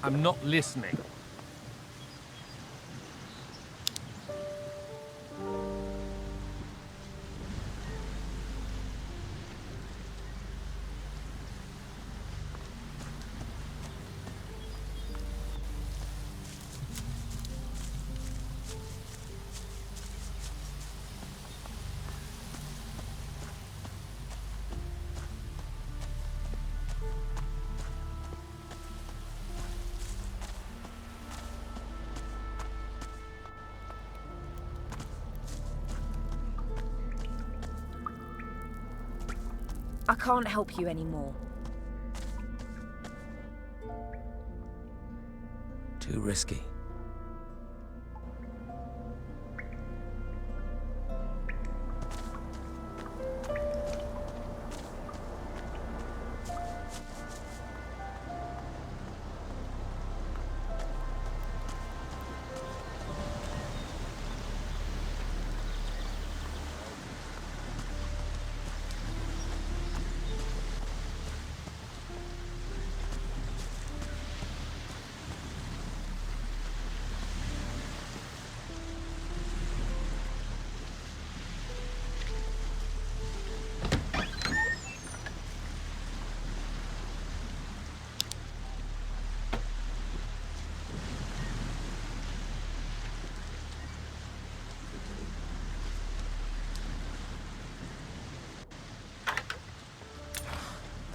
I'm not listening. I can't help you anymore. Too risky.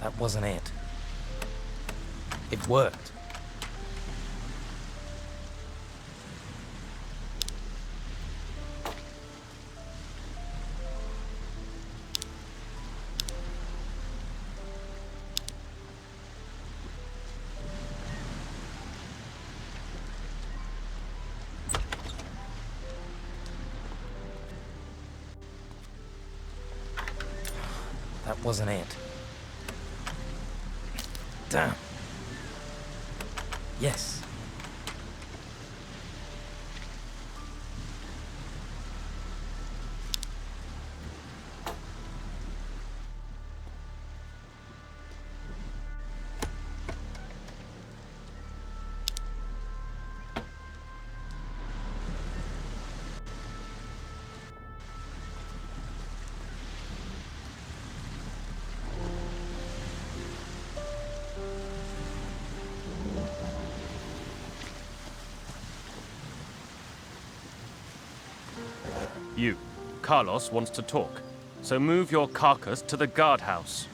That wasn't it. It worked. That wasn't it. Damn. Yes. You. Carlos wants to talk. So move your carcass to the guardhouse.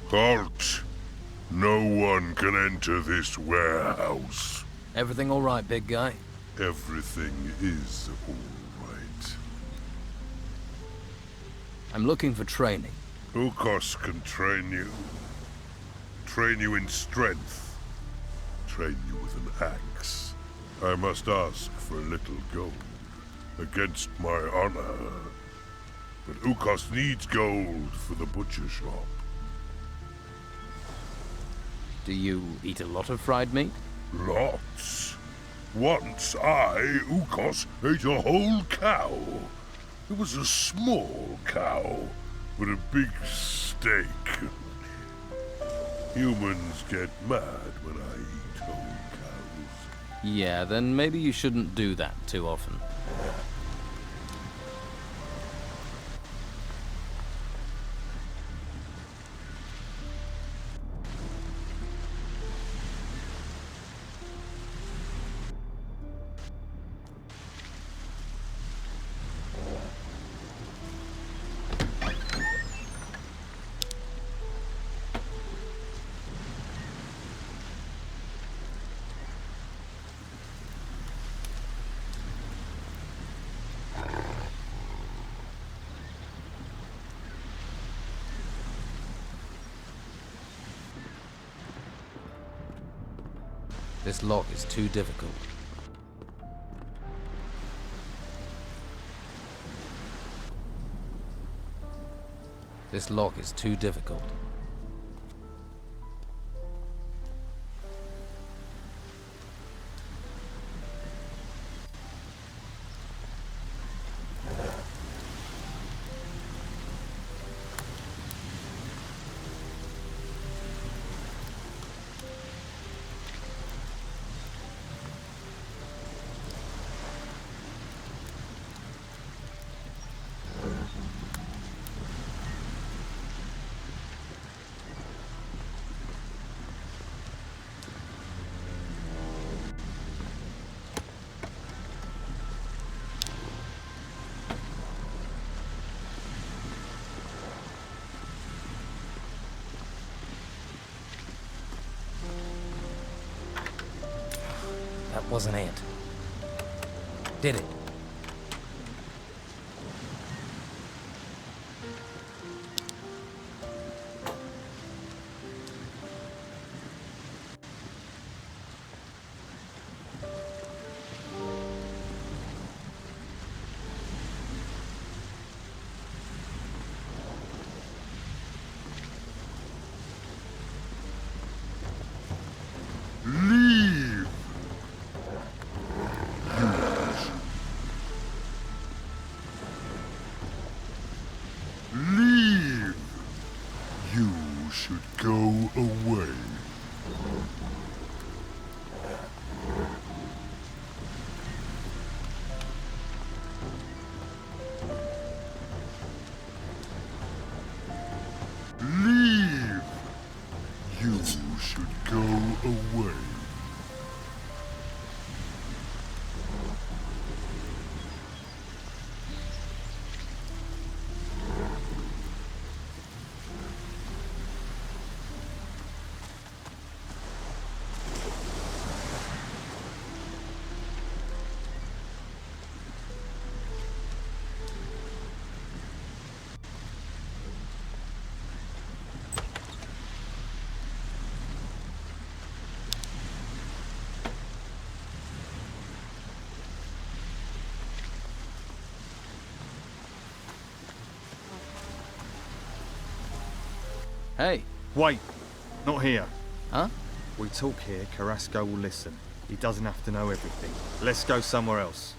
Halt! No one can enter this warehouse. Everything all right, big guy? Everything is all right. I'm looking for training. Ukos can train you. Train you in strength. Train you with an axe. I must ask for a little gold. Against my honor. But Ukos needs gold for the butcher shop. Do you eat a lot of fried meat? Lots. Once I, Ukos, ate a whole cow. It was a small cow, but a big steak. Humans get mad when I eat whole cows. Yeah, then maybe you shouldn't do that too often. This lock is too difficult. This lock is too difficult. wasn't it. Did it? Leave! Leave! You should go away. Leave! You should go away. Hey, Wait, not here. huh? We talk here, Carrasco will listen. He doesn't have to know everything. Let's go somewhere else.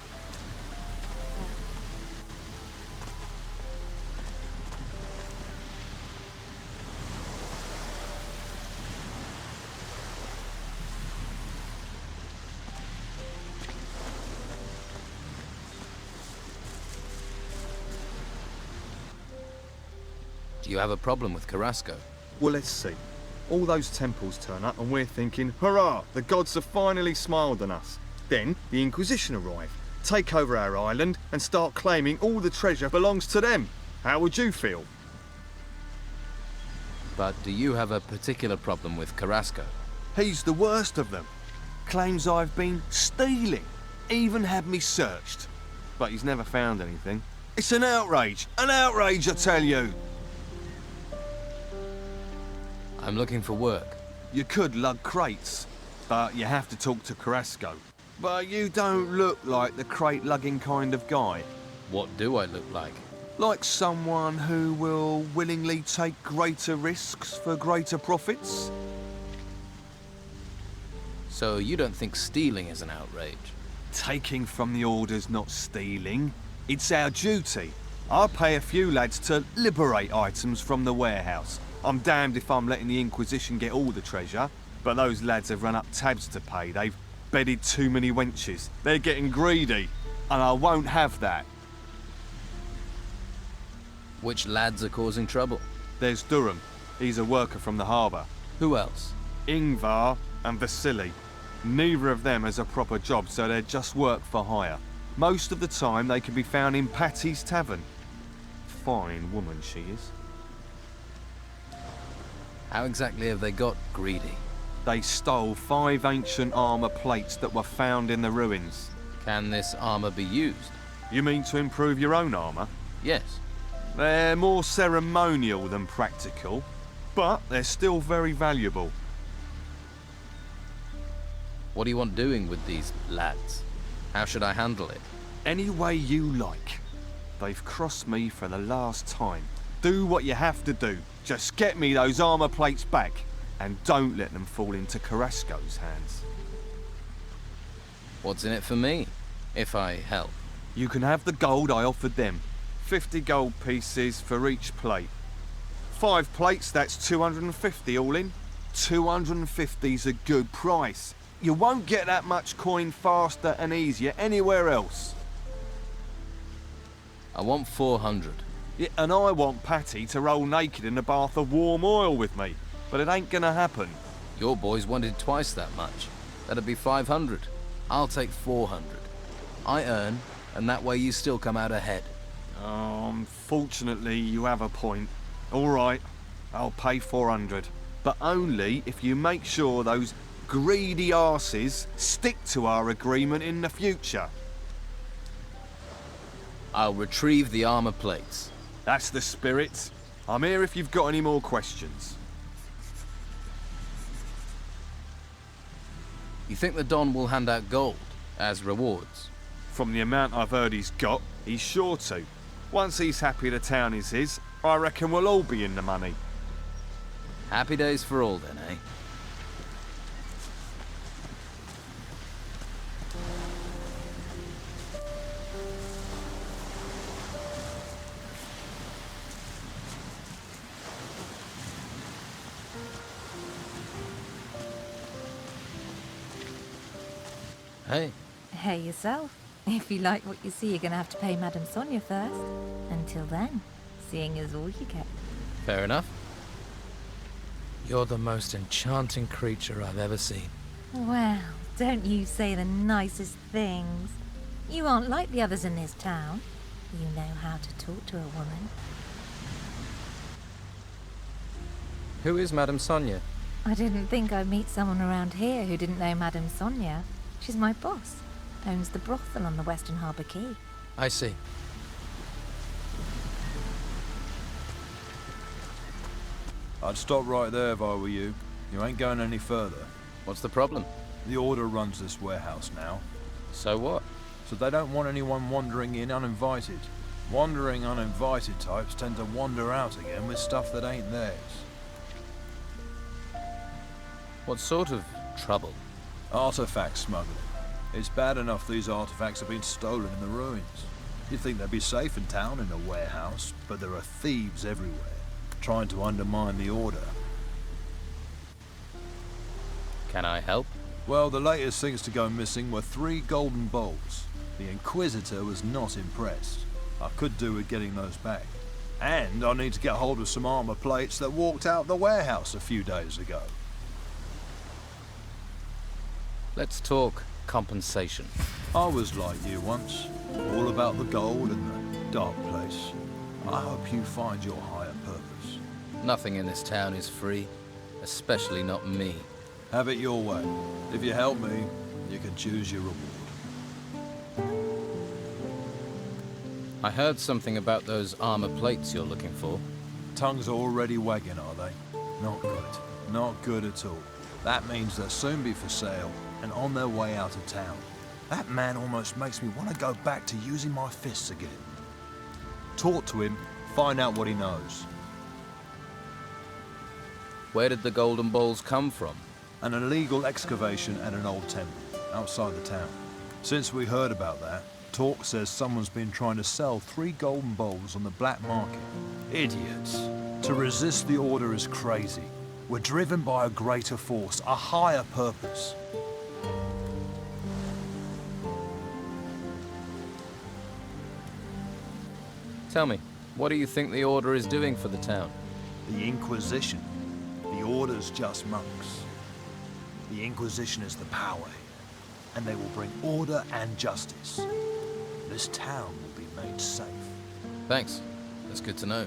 Do you have a problem with Carrasco? Well, let's see. All those temples turn up and we're thinking, hurrah, the gods have finally smiled on us. Then the Inquisition arrive, take over our island and start claiming all the treasure belongs to them. How would you feel? But do you have a particular problem with Carrasco? He's the worst of them. Claims I've been stealing. Even had me searched. But he's never found anything. It's an outrage, I tell you. I'm looking for work. You could lug crates, but you have to talk to Carrasco. But you don't look like the crate lugging kind of guy. What do I look like? Like someone who will willingly take greater risks for greater profits. So you don't think stealing is an outrage? Taking from the orders, not stealing. It's our duty. I pay a few lads to liberate items from the warehouse. I'm damned if I'm letting the Inquisition get all the treasure, but those lads have run up tabs to pay. They've bedded too many wenches. They're getting greedy, and I won't have that. Which lads are causing trouble? There's Durham. He's a worker from the harbour. Who else? Ingvar and Vasily. Neither of them has a proper job, so they're just work for hire. Most of the time they can be found in Patty's Tavern. Fine woman she is. How exactly have they got greedy? They stole 5 ancient armour plates that were found in the ruins. Can this armor be used? You mean to improve your own armour? Yes. They're more ceremonial than practical, but they're still very valuable. What do you want doing with these lads? How should I handle it? Any way you like. They've crossed me for the last time. Do what you have to do. Just get me those armour plates back, and don't let them fall into Carrasco's hands. What's in it for me, if I help? You can have the gold I offered them. 50 gold pieces for each plate. 5 plates, that's 250 all in. 250's a good price. You won't get that much coin faster and easier anywhere else. I want 400. Yeah, and I want Patty to roll naked in a bath of warm oil with me, but it ain't gonna happen. Your boys wanted twice that much. That'd be 500. I'll take 400. I earn, and that way you still come out ahead. Unfortunately, you have a point. All right, I'll pay 400, but only if you make sure those greedy arses stick to our agreement in the future. I'll retrieve the armor plates. That's the spirit. I'm here if you've got any more questions. You think the Don will hand out gold as rewards? From the amount I've heard he's got, he's sure to. Once he's happy the town is his, I reckon we'll all be in the money. Happy days for all then, eh? Hey. Hey yourself. If you like what you see, you're gonna have to pay Madame Sonia first. Until then, seeing is all you get. Fair enough. You're the most enchanting creature I've ever seen. Well, don't you say the nicest things. You aren't like the others in this town. You know how to talk to a woman. Who is Madame Sonia? I didn't think I'd meet someone around here who didn't know Madame Sonia. She's my boss. Owns the brothel on the Western Harbour Quay. I see. I'd stop right there if I were you. You ain't going any further. What's the problem? The Order runs this warehouse now, So what? so they don't want anyone wandering in uninvited. Wandering uninvited types tend to wander out again with stuff that ain't theirs. What sort of trouble? Artifact smuggling. It's bad enough these artifacts have been stolen in the ruins. You'd think they'd be safe in town in a warehouse, but there are thieves everywhere, trying to undermine the Order. Can I help? Well, the latest things to go missing were 3 golden bowls. The Inquisitor was not impressed. I could do with getting those back. And I need to get hold of some armor plates that walked out the warehouse a few days ago. Let's talk compensation. I was like you once, all about the gold and the dark place. I hope you find your higher purpose. Nothing in this town is free, especially not me. Have it your way. If you help me, you can choose your reward. I heard something about those armor plates you're looking for. Tongues are already wagging, are they? Not good. Not good at all. That means they'll soon be for sale and on their way out of town. That man almost makes me want to go back to using my fists again. Talk to him, find out what he knows. Where did the golden balls come from? An illegal excavation at an old temple outside the town. Since we heard about that, talk says someone's been trying to sell 3 golden bowls on the black market. Idiots. To resist the Order is crazy. We're driven by a greater force, a higher purpose. Tell me, what do you think the Order is doing for the town? The Inquisition. The Order's just monks. The Inquisition is the power here, and they will bring order and justice. This town will be made safe. Thanks. That's good to know.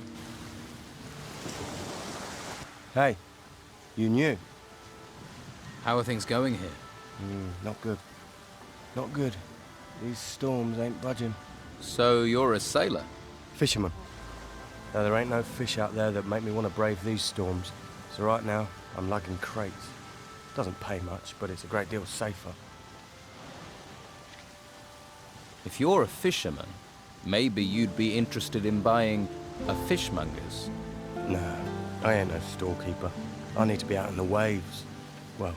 Hey, you knew? How are things going here? Not good. Not good. These storms ain't budging. So you're a sailor? Fisherman. Now, there ain't no fish out there that make me want to brave these storms. So right now, I'm lugging crates. Doesn't pay much, but it's a great deal safer. If you're a fisherman, maybe you'd be interested in buying a fishmonger's. No, I ain't no storekeeper. I need to be out in the waves. Well,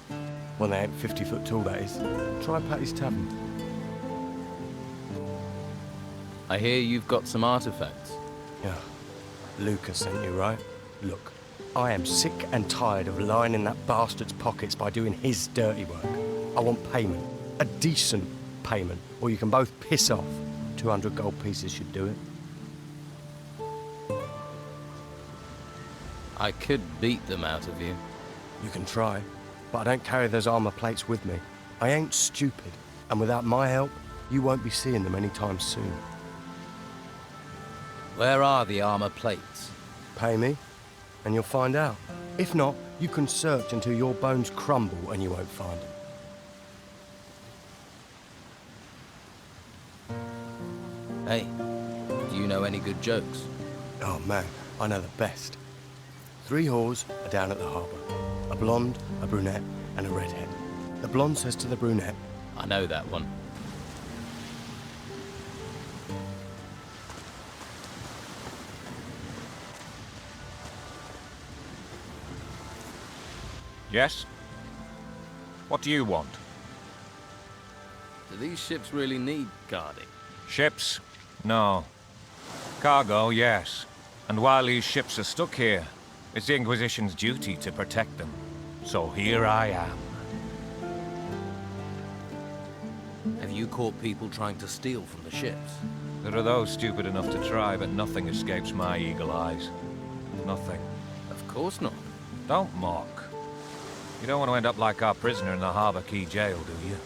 when they ain't 50 foot tall, that is. Try Patty's Tavern. I hear you've got some artifacts. Yeah. Lucas sent you, right? Look, I am sick and tired of lying in that bastard's pockets by doing his dirty work. I want payment. A decent payment. Or you can both piss off. 200 gold pieces should do it. I could beat them out of you. You can try, but I don't carry those armor plates with me. I ain't stupid, and without my help, you won't be seeing them anytime soon. Where are the armor plates? Pay me, and you'll find out. If not, You can search until your bones crumble and you won't find them. Hey, do you know any good jokes? Oh man, I know the best. 3 whores are down at the harbour. A blonde, a brunette, and a redhead. The blonde says to the brunette, I know that one. Yes? What do you want? Do these ships really need guarding? Ships? No. Cargo, yes. And while these ships are stuck here, it's the Inquisition's duty to protect them. So here I am. Have you caught people trying to steal from the ships? There are those stupid enough to try, but nothing escapes my eagle eyes. Nothing. Of course not. Don't mock. You don't want to end up like our prisoner in the Harbour Quay jail, do you?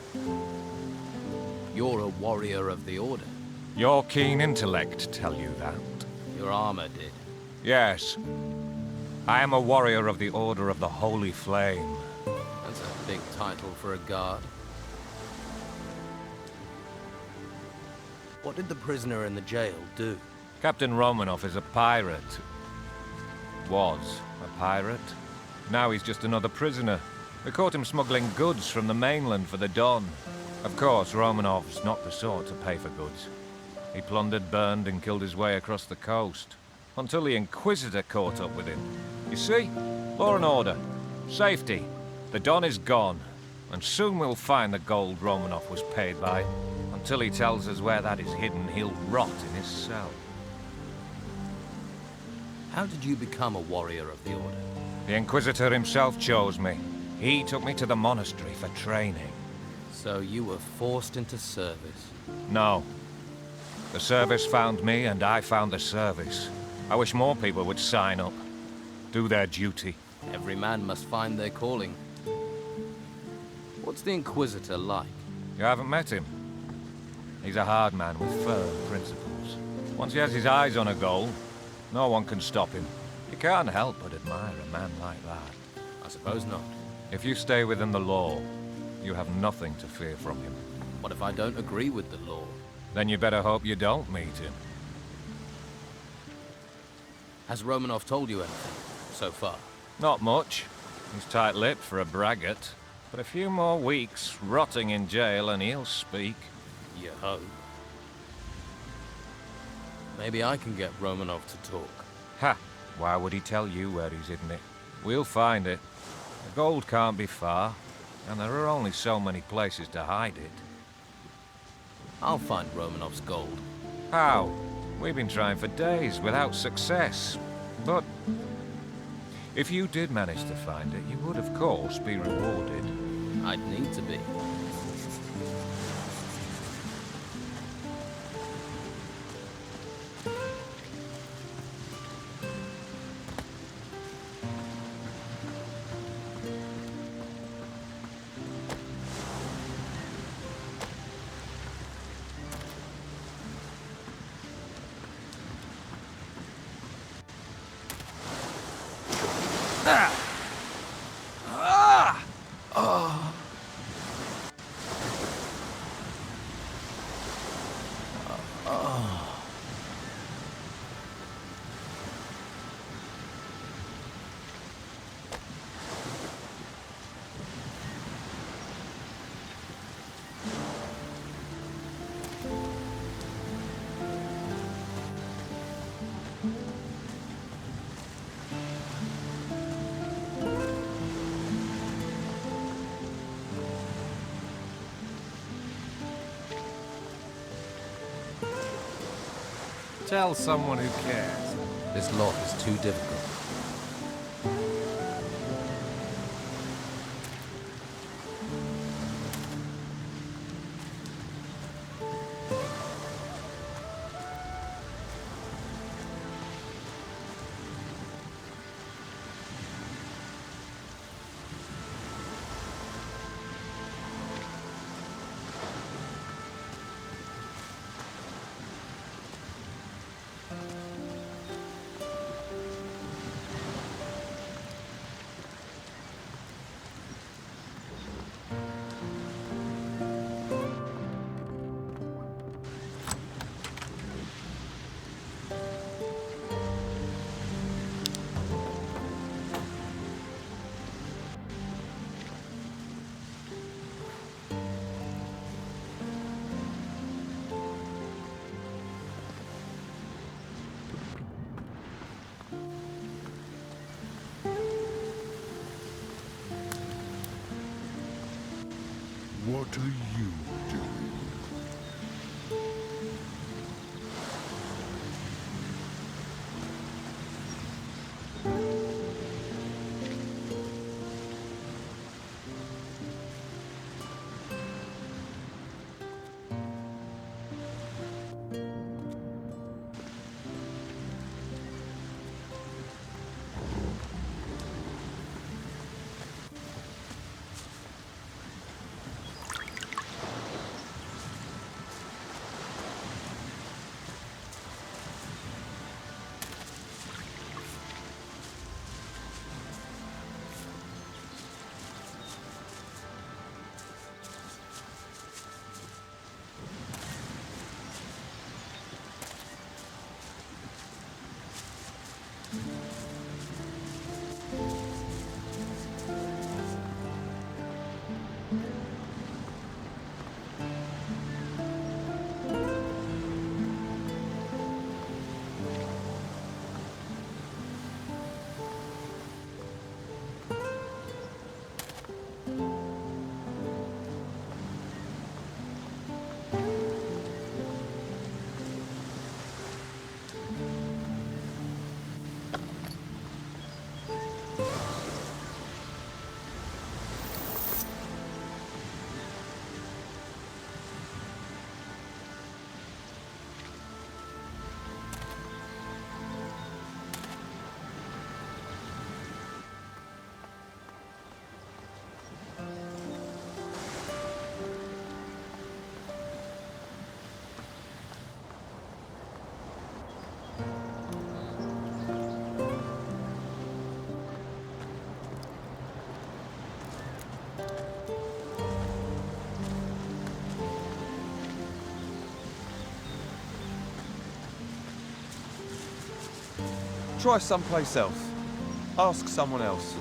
You're a warrior of the Order. Your keen intellect tell you that. Your armor did. Yes. I am a warrior of the Order of the Holy Flame. That's a big title for a guard. What did the prisoner in the jail do? Captain Romanov is a pirate. Was a pirate. Now he's just another prisoner. They caught him smuggling goods from the mainland for the Don. Of course, Romanov's not the sort to pay for goods. He plundered, burned, and killed his way across the coast. Until the Inquisitor caught up with him. You see? Law and order. Safety. The Don is gone. And soon we'll find the gold Romanov was paid by. Until he tells us where that is hidden, he'll rot in his cell. How did you become a warrior of the Order? The Inquisitor himself chose me. He took me to the monastery for training. So you were forced into service? No. The service found me, and I found the service. I wish more people would sign up. Do their duty. Every man must find their calling. What's the Inquisitor like? You haven't met him? He's a hard man with firm principles. Once he has his eyes on a goal, no one can stop him. You can't help but admire a man like that. I suppose not. If you stay within the law, you have nothing to fear from him. What if I don't agree with the law? Then you better hope you don't meet him. Has Romanov told you anything, so far? Not much. He's tight-lipped for a braggart. But a few more weeks rotting in jail and he'll speak. You hope. Maybe I can get Romanov to talk. Ha! Why would he tell you where he's hidden it? We'll find it. The gold can't be far, and there are only so many places to hide it. I'll find Romanov's gold. How? We've been trying for days without success. But if you did manage to find it, you would of course be rewarded. I'd need to be. Tell someone who cares. This lock is too difficult. What are you doing? Try someplace else. Ask someone else.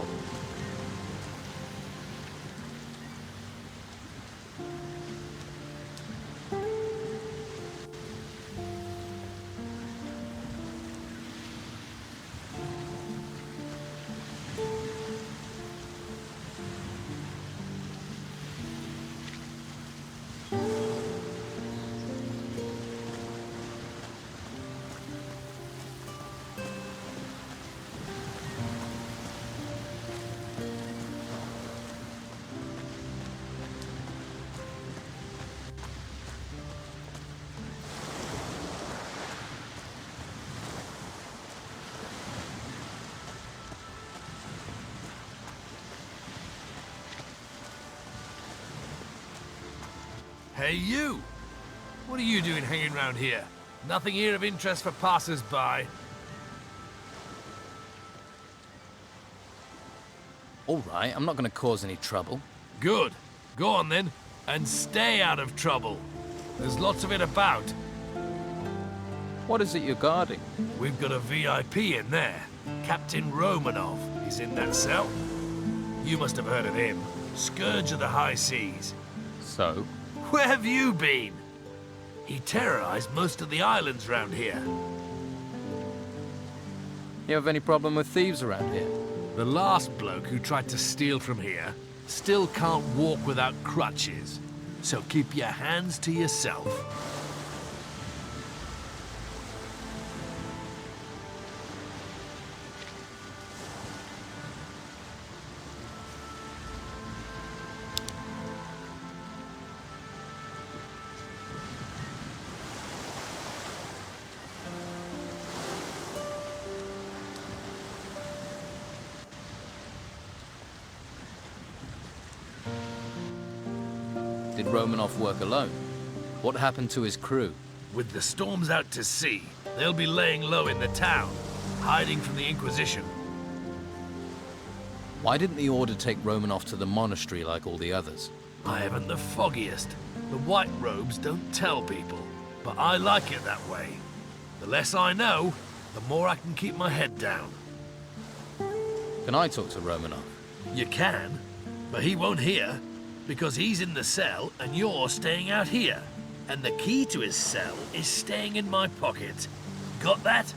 Hey, you! What are you doing hanging around here? Nothing here of interest for passers-by. All right, I'm not going to cause any trouble. Good. Go on then, and stay out of trouble. There's lots of it about. What is it you're guarding? We've got a VIP in there. Captain Romanov. He's in that cell. You must have heard of him. Scourge of the high seas. So? Where have you been? He terrorized most of the islands round here. You have any problem with thieves around here? The last bloke who tried to steal from here still can't walk without crutches. So keep your hands to yourself. Did Romanov work alone? What happened to his crew? With the storms out to sea, they'll be laying low in the town, hiding from the Inquisition. Why didn't the Order take Romanov to the monastery like all the others? I haven't the foggiest. The white robes don't tell people, but I like it that way. The less I know, the more I can keep my head down. Can I talk to Romanov? You can, but he won't hear, because he's in the cell and you're staying out here. And the key to his cell is staying in my pocket. Got that?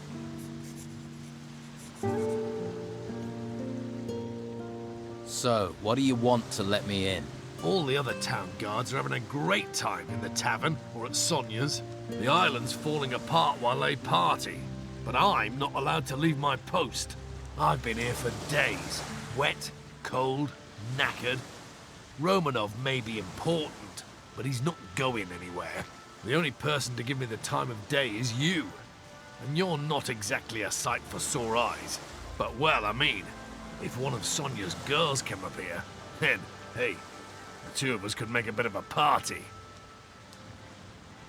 So, what do you want to let me in? All the other town guards are having a great time in the tavern or at Sonia's. The island's falling apart while they party, but I'm not allowed to leave my post. I've been here for days, wet, cold, knackered. Romanov may be important, but he's not going anywhere. The only person to give me the time of day is you. And you're not exactly a sight for sore eyes. But, well, I mean, if one of Sonia's girls came up here, then, hey, the two of us could make a bit of a party.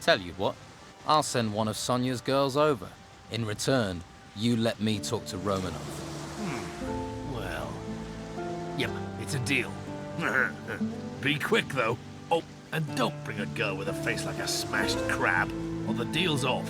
Tell you what, I'll send one of Sonia's girls over. In return, you let me talk to Romanov. Well, yep, it's a deal. Be quick, though. Oh, and don't bring a girl with a face like a smashed crab, or the deal's off.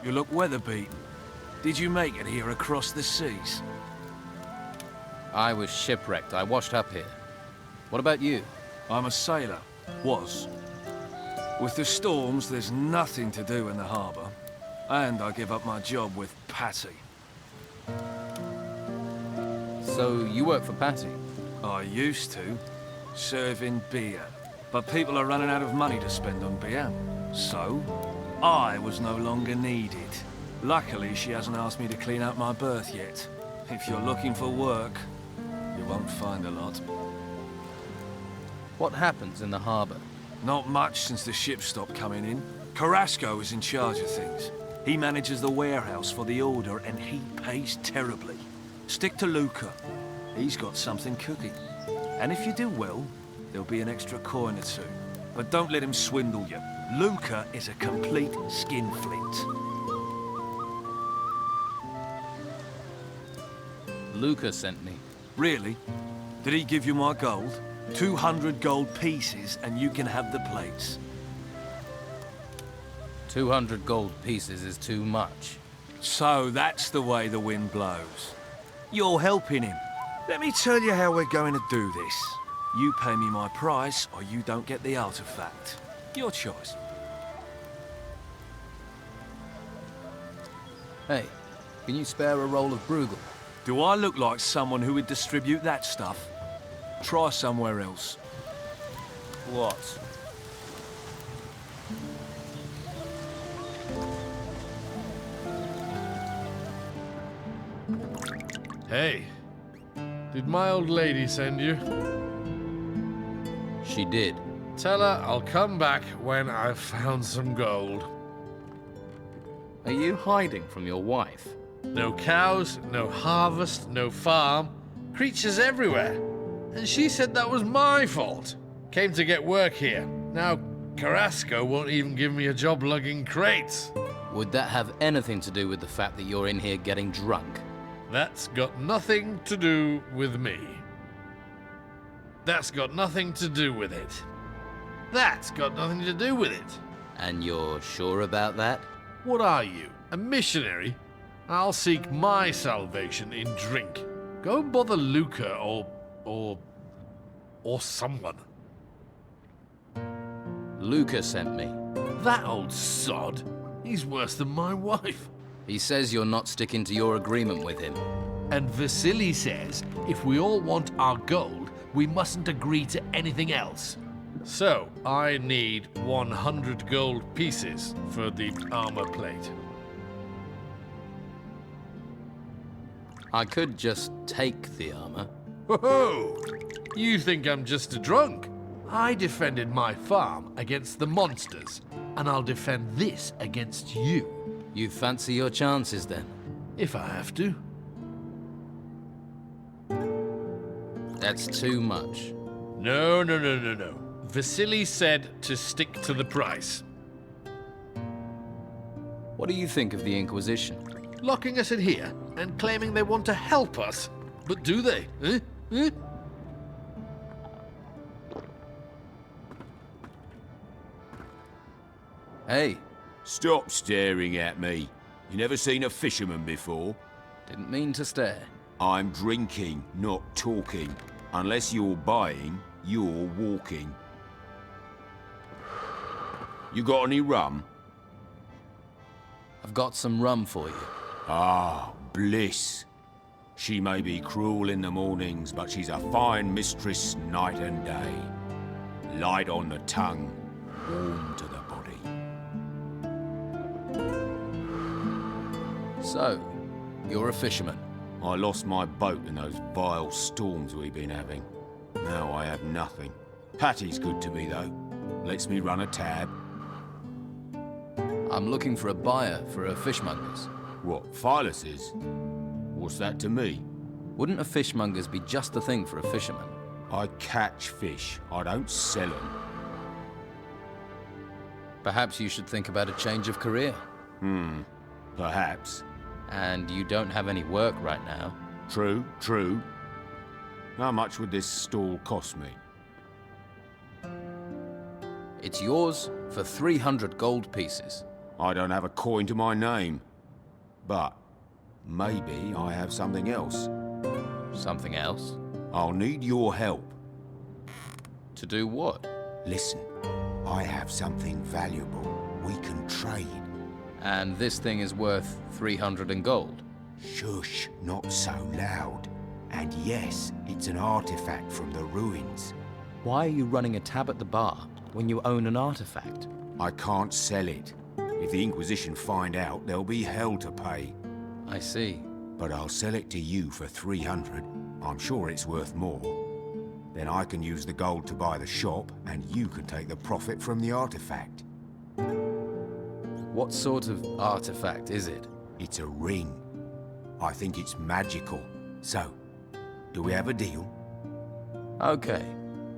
You look weather-beaten. Did you make it here across the seas? I was shipwrecked. I washed up here. What about you? I'm a sailor. Was. With the storms, there's nothing to do in the harbour. And I give up my job with Patty. So you work for Patty? I used to, serving beer. But people are running out of money to spend on beer. So, I was no longer needed. Luckily, she hasn't asked me to clean out my berth yet. If you're looking for work, you won't find a lot. What happens in the harbour? Not much since the ships stopped coming in. Carrasco is in charge of things. He manages the warehouse for the Order, and he pays terribly. Stick to Luca. He's got something cooking. And if you do well, there'll be an extra coin or two. But don't let him swindle you. Luca is a complete skinflint. Luca sent me. Really? Did he give you my gold? 200 gold pieces and you can have the plates. 200 gold pieces is too much. So that's the way the wind blows. You're helping him. Let me tell you how we're going to do this. You pay me my price or you don't get the artifact. Your choice. Hey, can you spare a roll of Bruegel? Do I look like someone who would distribute that stuff? Try somewhere else. What? Hey, did my old lady send you? She did. Tell her I'll come back when I've found some gold. Are you hiding from your wife? No cows, no harvest, no farm. Creatures everywhere. And she said that was my fault. Came to get work here. Now Carrasco won't even give me a job lugging crates. Would that have anything to do with the fact that you're in here getting drunk? That's got nothing to do with me. That's got nothing to do with it. That's got nothing to do with it. And you're sure about that? What are you, a missionary? I'll seek my salvation in drink. Go and bother Luca or someone. Luca sent me. That old sod? He's worse than my wife. He says you're not sticking to your agreement with him. And Vasily says if we all want our gold, we mustn't agree to anything else. So, I need 100 gold pieces for the armor plate. I could just take the armor. Whoa! You think I'm just a drunk? I defended my farm against the monsters, and I'll defend this against you. You fancy your chances then? If I have to. That's too much. No. Vasily said to stick to the price. What do you think of the Inquisition? Locking us in here and claiming they want to help us. But do they? Eh? Hey. Stop staring at me. You never seen a fisherman before? Didn't mean to stare. I'm drinking, not talking. Unless you're buying, you're walking. You got any rum? I've got some rum for you. Ah, bliss. She may be cruel in the mornings, but she's a fine mistress night and day. Light on the tongue, warm to the body. So, you're a fisherman. I lost my boat in those vile storms we've been having. Now I have nothing. Patty's good to me, though. Lets me run a tab. I'm looking for a buyer for a fishmonger's. What, Phyllis is? What's that to me? Wouldn't a fishmonger's be just the thing for a fisherman? I catch fish. I don't sell them. Perhaps you should think about a change of career. Perhaps. And you don't have any work right now. True. How much would this stall cost me? It's yours for 300 gold pieces. I don't have a coin to my name. But maybe I have something else. Something else? I'll need your help. To do what? Listen, I have something valuable. We can trade. And this thing is worth 300 in gold. Shush, not so loud. And yes, it's an artifact from the ruins. Why are you running a tab at the bar when you own an artifact? I can't sell it. If the Inquisition find out, there'll be hell to pay. I see. But I'll sell it to you for 300. I'm sure it's worth more. Then I can use the gold to buy the shop, and you can take the profit from the artifact. What sort of artifact is it? It's a ring. I think it's magical. So, do we have a deal? Okay.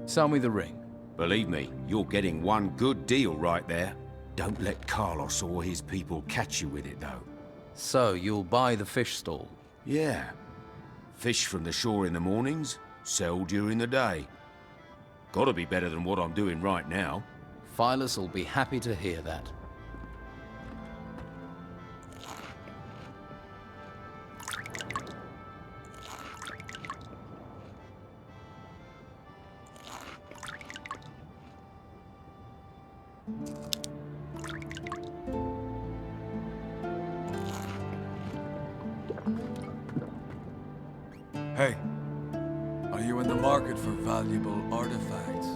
Sell me the ring. Believe me, you're getting one good deal right there. Don't let Carlos or his people catch you with it, though. So, you'll buy the fish stall? Yeah. Fish from the shore in the mornings, sell during the day. Gotta be better than what I'm doing right now. Phyllis will be happy to hear that. Hey, are you in the market for valuable artifacts?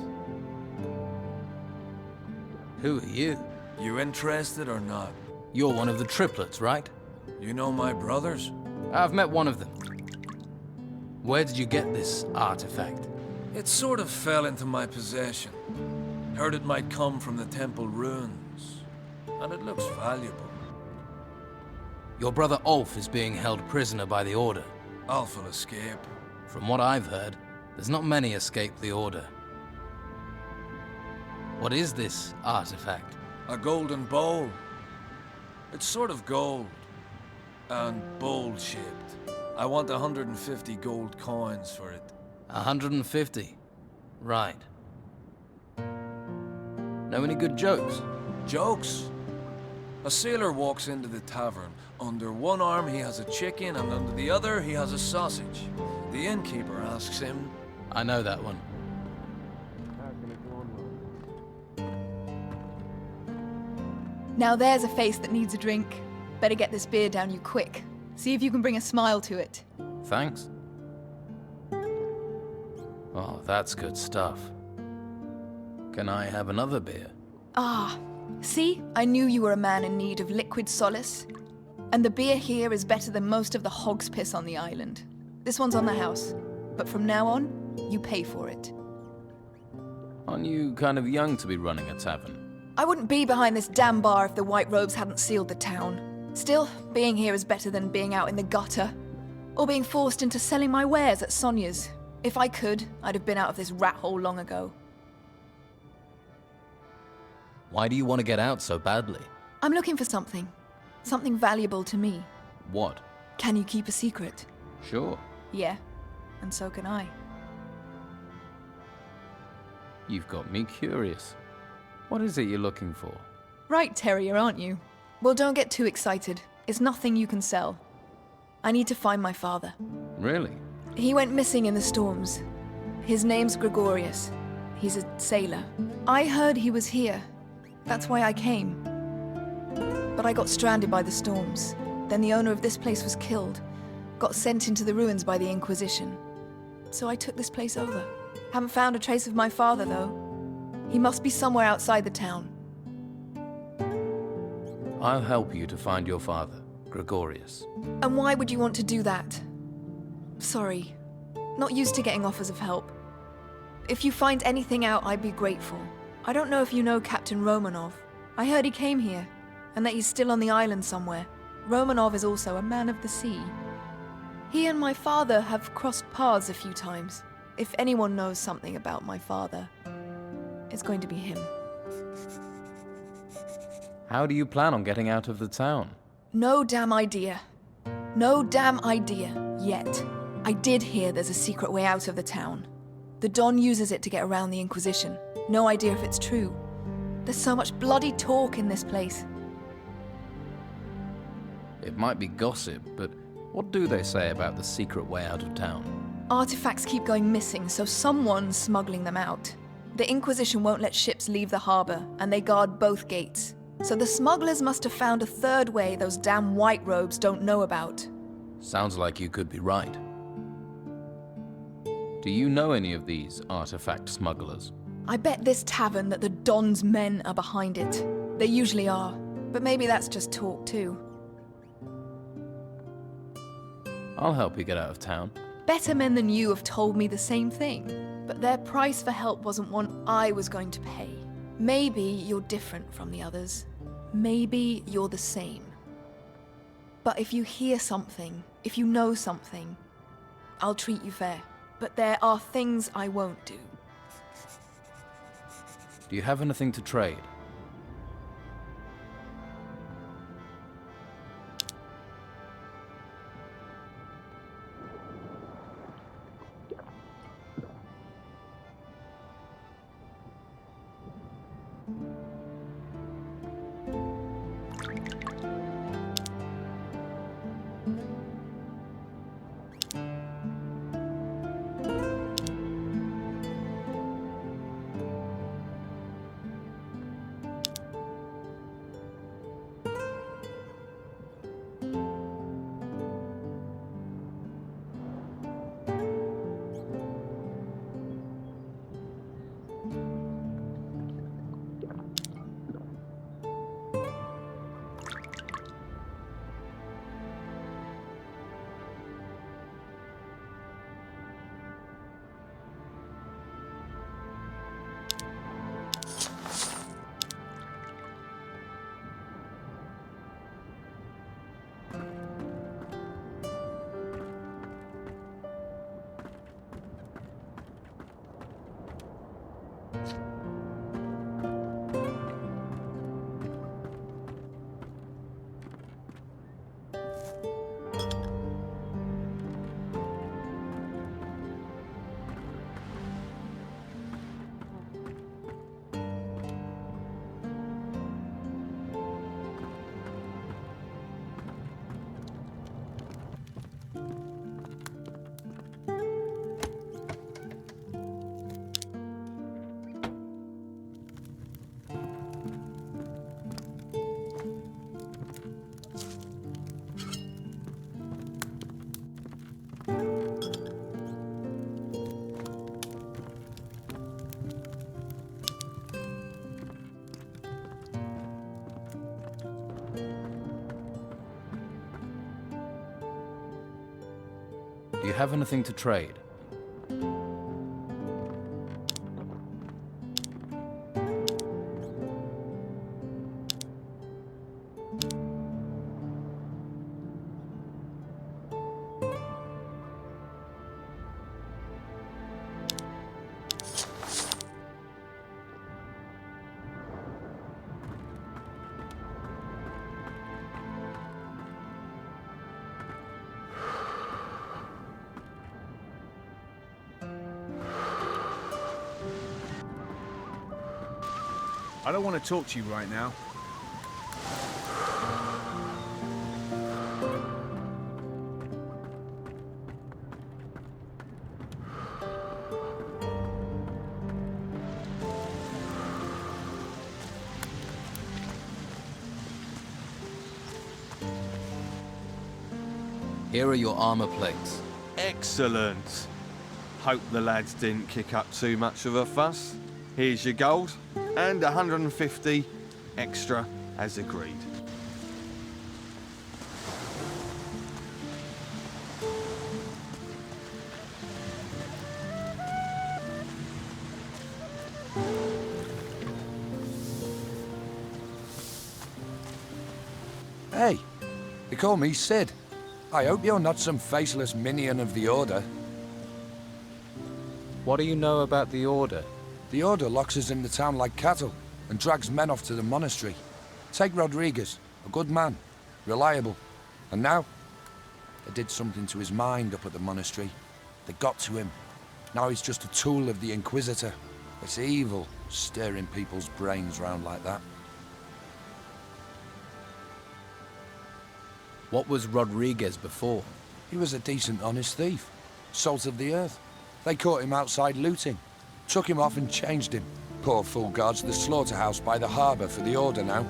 Who are you? You interested or not? You're one of the triplets, right? You know my brothers? I've met one of them. Where did you get this artifact? It sort of fell into my possession. Heard it might come from the temple ruins. And it looks valuable. Your brother Ulf is being held prisoner by the Order. Ulf will escape. From what I've heard, there's not many escape the Order. What is this artifact? A golden bowl. It's sort of gold. And bowl-shaped. I want 150 gold coins for it. 150? Right. Know any good jokes? Jokes? A sailor walks into the tavern. Under one arm he has a chicken and under the other he has a sausage. The innkeeper asks him... I know that one. Now there's a face that needs a drink. Better get this beer down you quick. See if you can bring a smile to it. Thanks. Oh, that's good stuff. Can I have another beer? Ah, see? I knew you were a man in need of liquid solace. And the beer here is better than most of the hog's piss on the island. This one's on the house. But from now on, you pay for it. Aren't you kind of young to be running a tavern? I wouldn't be behind this damn bar if the White Robes hadn't sealed the town. Still, being here is better than being out in the gutter. Or being forced into selling my wares at Sonia's. If I could, I'd have been out of this rat hole long ago. Why do you want to get out so badly? I'm looking for something. Something valuable to me. What? Can you keep a secret? Sure. Yeah, and so can I. You've got me curious. What is it you're looking for? Right, terrier, aren't you? Well, don't get too excited. It's nothing you can sell. I need to find my father. Really? He went missing in the storms. His name's Gregorius. He's a sailor. I heard he was here. That's why I came. But I got stranded by the storms. Then the owner of this place was killed. Got sent into the ruins by the Inquisition. So I took this place over. Haven't found a trace of my father, though. He must be somewhere outside the town. I'll help you to find your father, Gregorius. And why would you want to do that? Sorry. Not used to getting offers of help. If you find anything out, I'd be grateful. I don't know if you know Captain Romanov. I heard he came here, and that he's still on the island somewhere. Romanov is also a man of the sea. He and my father have crossed paths a few times. If anyone knows something about my father, it's going to be him. How do you plan on getting out of the town? No damn idea. No damn idea, yet. I did hear there's a secret way out of the town. The Don uses it to get around the Inquisition. No idea if it's true. There's so much bloody talk in this place. It might be gossip, but what do they say about the secret way out of town? Artifacts keep going missing, so someone's smuggling them out. The Inquisition won't let ships leave the harbor, and they guard both gates. So the smugglers must have found a third way those damn white robes don't know about. Sounds like you could be right. Do you know any of these artifact smugglers? I bet this tavern that the Don's men are behind it. They usually are, but maybe that's just talk too. I'll help you get out of town. Better men than you have told me the same thing, but their price for help wasn't one I was going to pay. Maybe you're different from the others. Maybe you're the same. But if you hear something, if you know something, I'll treat you fair. But there are things I won't do. Do you have anything to trade? Do you have anything to trade? I don't want to talk to you right now. Here are your armor plates. Excellent. Hope the lads didn't kick up too much of a fuss. Here's your gold, and 150 extra as agreed. Hey, they call me Sid. I hope you're not some faceless minion of the Order. What do you know about the Order? The Order locks us in the town like cattle and drags men off to the monastery. Take Rodriguez, a good man, reliable. And now, they did something to his mind up at the monastery. They got to him. Now he's just a tool of the Inquisitor. It's evil, stirring people's brains round like that. What was Rodriguez before? He was a decent, honest thief. Salt of the earth. They caught him outside looting. Took him off and changed him. Poor fool guards the slaughterhouse by the harbour for the Order now.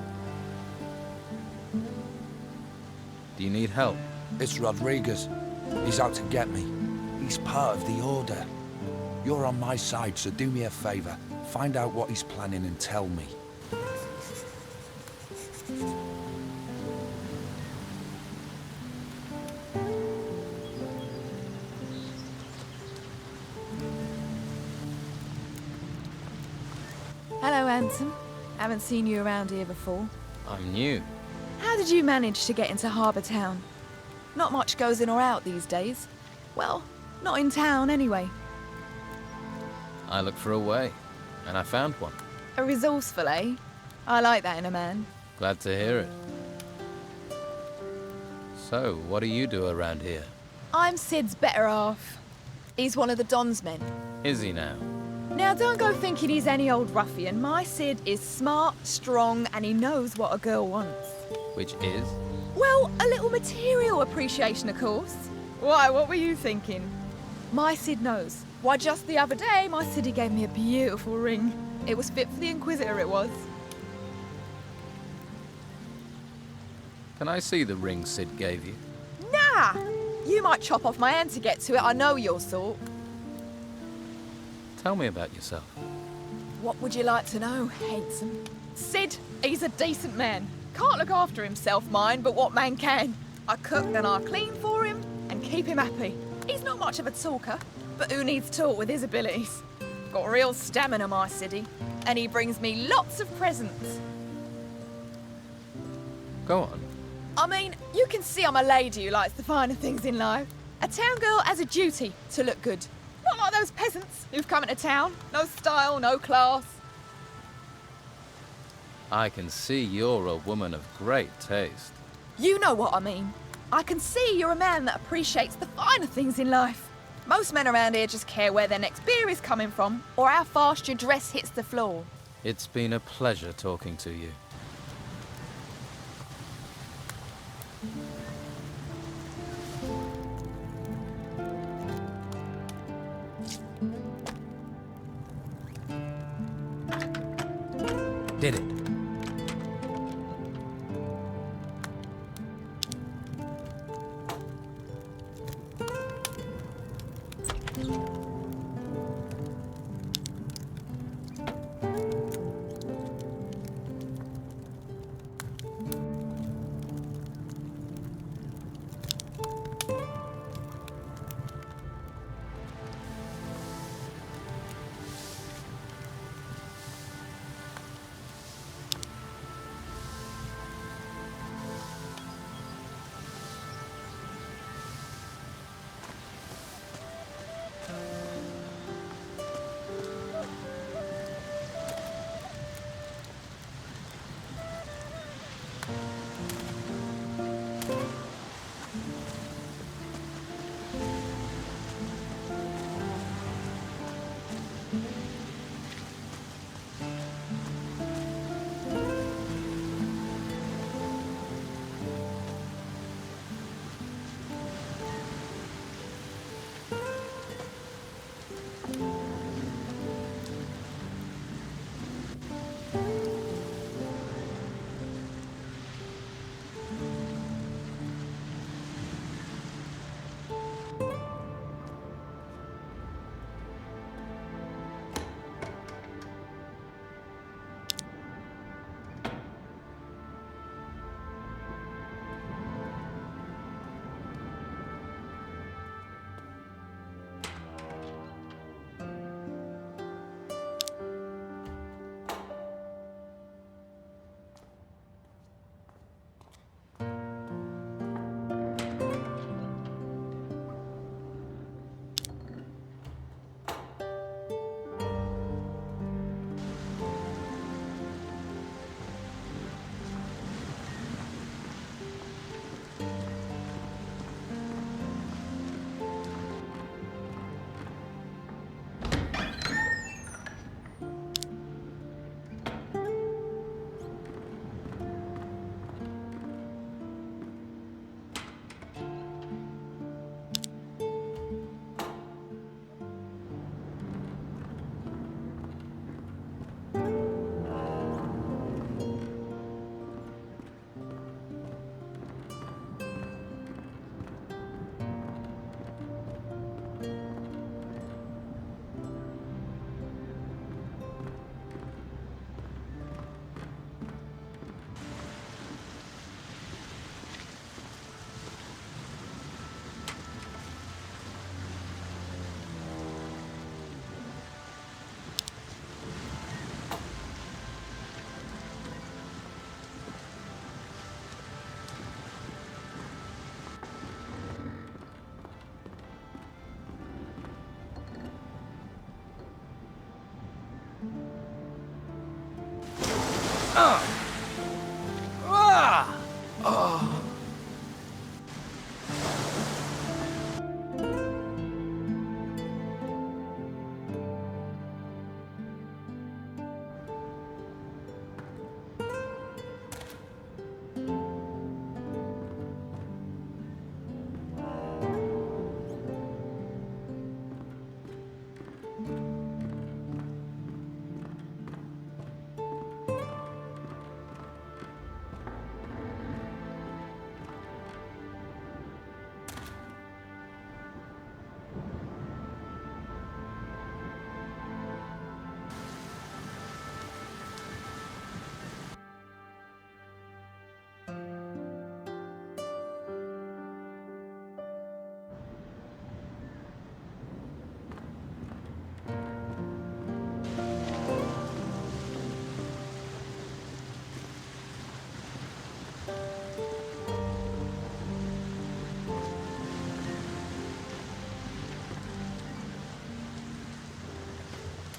Do you need help? It's Rodriguez. He's out to get me. He's part of the Order. You're on my side, so do me a favour. Find out what he's planning and tell me. Hello, handsome. Haven't seen you around here before. I'm new. How did you manage to get into Harbour Town? Not much goes in or out these days. Well, not in town anyway. I looked for a way, and I found one. A resourceful, eh? I like that in a man. Glad to hear it. So, what do you do around here? I'm Sid's better half. He's one of the Don's men. Is he now? Now, don't go thinking he's any old ruffian. My Sid is smart, strong, and he knows what a girl wants. Which is? Well, a little material appreciation, of course. Why, what were you thinking? My Sid knows. Why, just the other day, my Siddy gave me a beautiful ring. It was fit for the Inquisitor, it was. Can I see the ring Sid gave you? Nah! You might chop off my hand to get to it, I know your sort. Tell me about yourself. What would you like to know, handsome? Sid, he's a decent man. Can't look after himself, mind, but what man can? I cook and I clean for him and keep him happy. He's not much of a talker, but who needs talk with his abilities? Got real stamina, my Siddy, and he brings me lots of presents. Go on. I mean, you can see I'm a lady who likes the finer things in life. A town girl has a duty to look good. Not like those peasants who've come into town. No style, no class. I can see you're a woman of great taste. You know what I mean. I can see you're a man that appreciates the finer things in life. Most men around here just care where their next beer is coming from, or how fast your dress hits the floor. It's been a pleasure talking to you. Did it.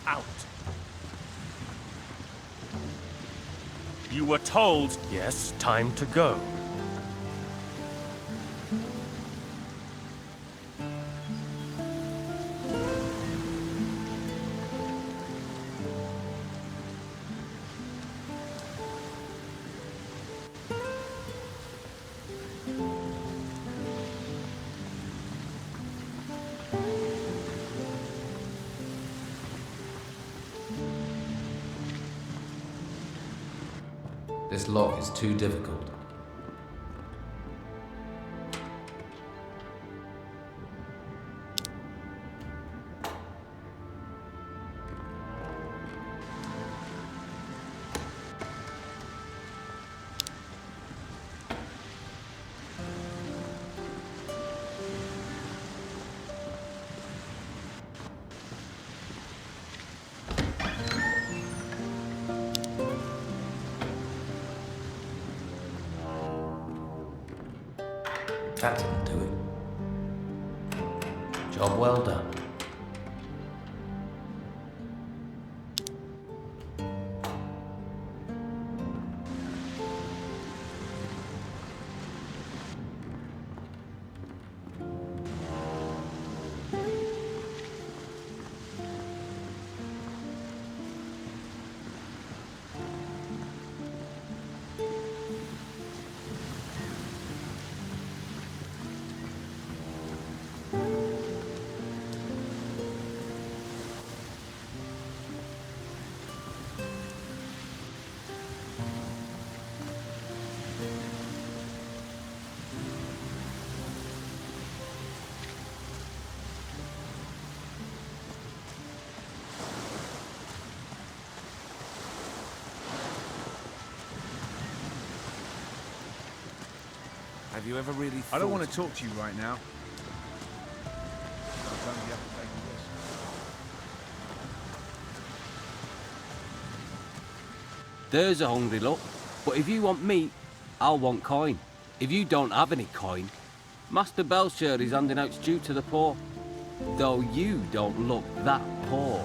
out. You were told, yes, time to go. This lock is too difficult. That didn't do it. Job well done. Have you ever really I don't want to talk to you right now. Sometimes you have to take a risk. There's a hungry look. But if you want meat, I'll want coin. If you don't have any coin, Master Belcher is handing out stew to the poor. Though you don't look that poor.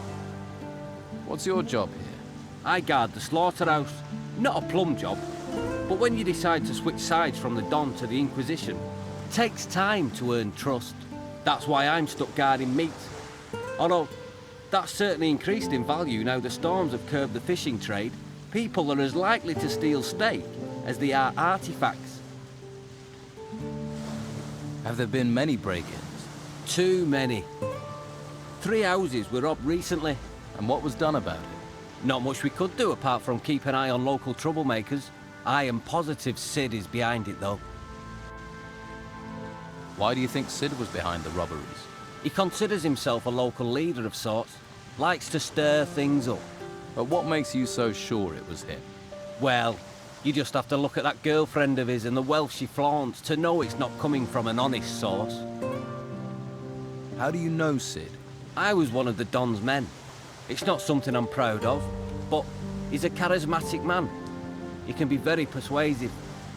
What's your job here? I guard the slaughterhouse. Not a plum job. But when you decide to switch sides from the Don to the Inquisition, it takes time to earn trust. That's why I'm stuck guarding meat. Although, that's certainly increased in value now the storms have curbed the fishing trade. People are as likely to steal steak as they are artifacts. Have there been many break-ins? Too many. 3 houses were robbed recently. And what was done about it? Not much we could do apart from keep an eye on local troublemakers. I am positive Sid is behind it, though. Why do you think Sid was behind the robberies? He considers himself a local leader of sorts. Likes to stir things up. But what makes you so sure it was him? Well, you just have to look at that girlfriend of his and the wealth she flaunts to know it's not coming from an honest source. How do you know Sid? I was one of the Don's men. It's not something I'm proud of, but he's a charismatic man. He can be very persuasive.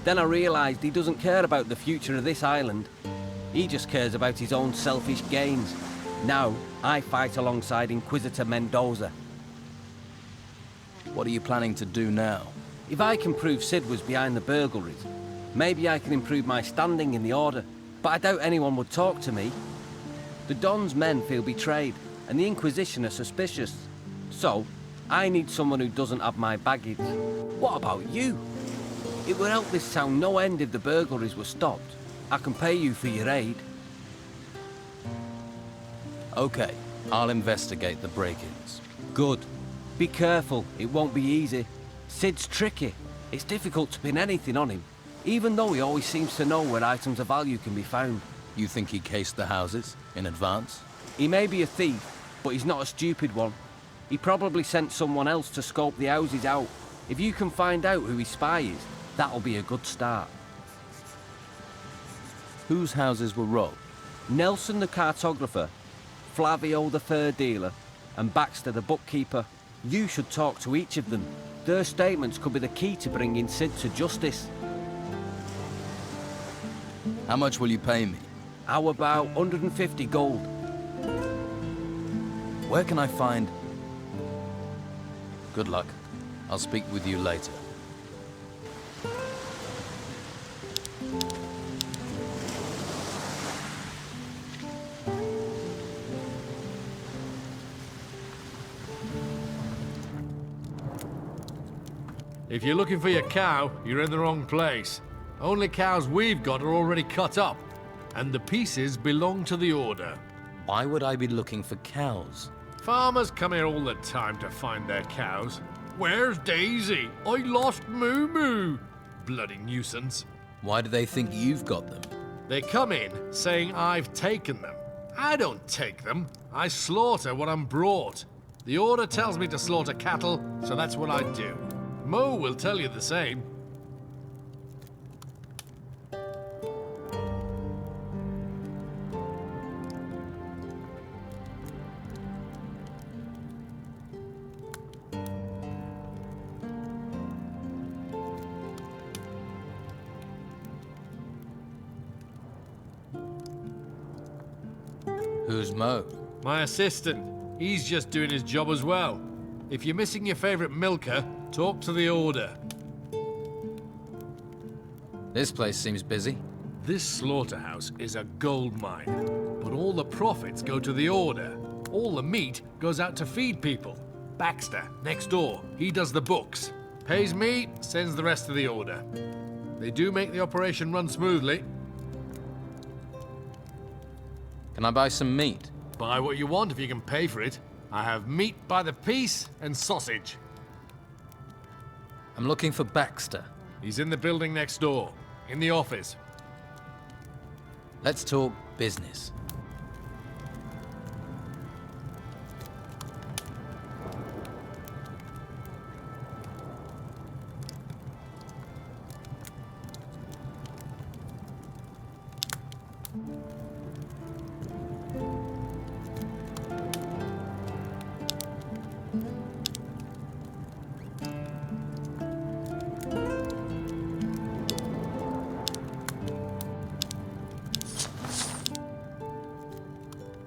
Then I realised he doesn't care about the future of this island. He just cares about his own selfish gains. Now, I fight alongside Inquisitor Mendoza. What are you planning to do now? If I can prove Sid was behind the burglaries, maybe I can improve my standing in the Order. But I doubt anyone would talk to me. The Don's men feel betrayed, and the Inquisition are suspicious. So, I need someone who doesn't have my baggage. What about you? It would help this town no end if the burglaries were stopped. I can pay you for your aid. Okay, I'll investigate the break-ins. Good. Be careful, it won't be easy. Sid's tricky. It's difficult to pin anything on him, even though he always seems to know where items of value can be found. You think he cased the houses in advance? He may be a thief, but he's not a stupid one. He probably sent someone else to scope the houses out. If you can find out who his spy is, that'll be a good start. Whose houses were robbed? Nelson the cartographer, Flavio the fur dealer, and Baxter the bookkeeper. You should talk to each of them. Their statements could be the key to bringing Sid to justice. How much will you pay me? How about 150 gold? Where can I find Good luck. I'll speak with you later. If you're looking for your cow, you're in the wrong place. Only cows we've got are already cut up, and the pieces belong to the Order. Why would I be looking for cows? Farmers come here all the time to find their cows. Where's Daisy? I lost Moo Moo. Bloody nuisance. Why do they think you've got them? They come in saying I've taken them. I don't take them. I slaughter what I'm brought. The Order tells me to slaughter cattle, so that's what I do. Mo will tell you the same. Who's Mo? My assistant. He's just doing his job as well. If you're missing your favorite milker, talk to the Order. This place seems busy. This slaughterhouse is a gold mine, but all the profits go to the Order. All the meat goes out to feed people. Baxter, next door, he does the books. Pays me, sends the rest to the Order. They do make the operation run smoothly. Can I buy some meat? Buy what you want if you can pay for it. I have meat by the piece and sausage. I'm looking for Baxter. He's in the building next door, in the office. Let's talk business.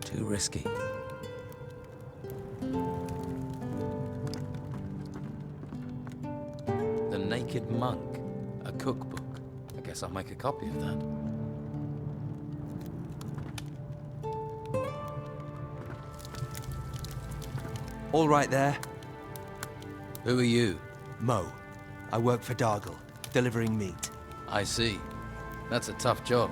Too risky. The Naked Monk, a cookbook. I guess I'll make a copy of that. All right there. Who are you? Mo. I work for Dargle, delivering meat. I see. That's a tough job.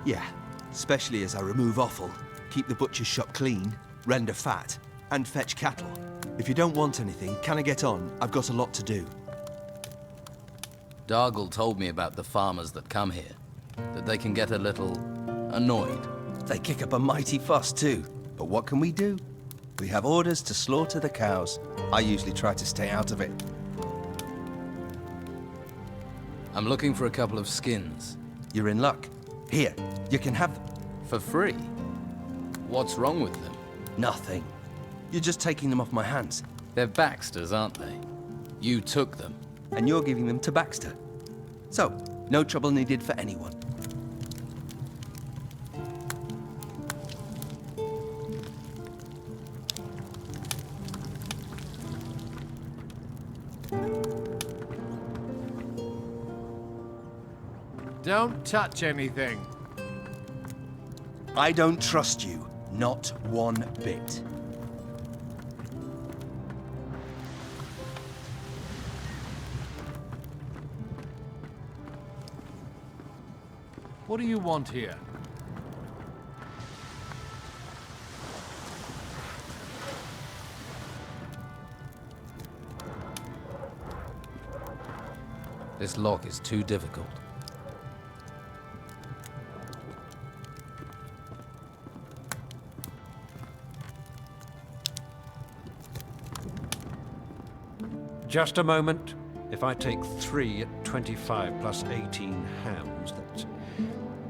Yeah, especially as I remove offal, keep the butcher's shop clean, render fat, and fetch cattle. If you don't want anything, can I get on? I've got a lot to do. Dargle told me about the farmers that come here, that they can get a little annoyed. They kick up a mighty fuss too, but what can we do? We have orders to slaughter the cows. I usually try to stay out of it. I'm looking for a couple of skins. You're in luck. Here, you can have them. For free? What's wrong with them? Nothing. You're just taking them off my hands. They're Baxter's, aren't they? You took them. And you're giving them to Baxter. So, no trouble needed for anyone. Don't touch anything. I don't trust you. Not one bit. What do you want here? This lock is too difficult. Just a moment. If I take 3 at 25 plus 18 hams, that's...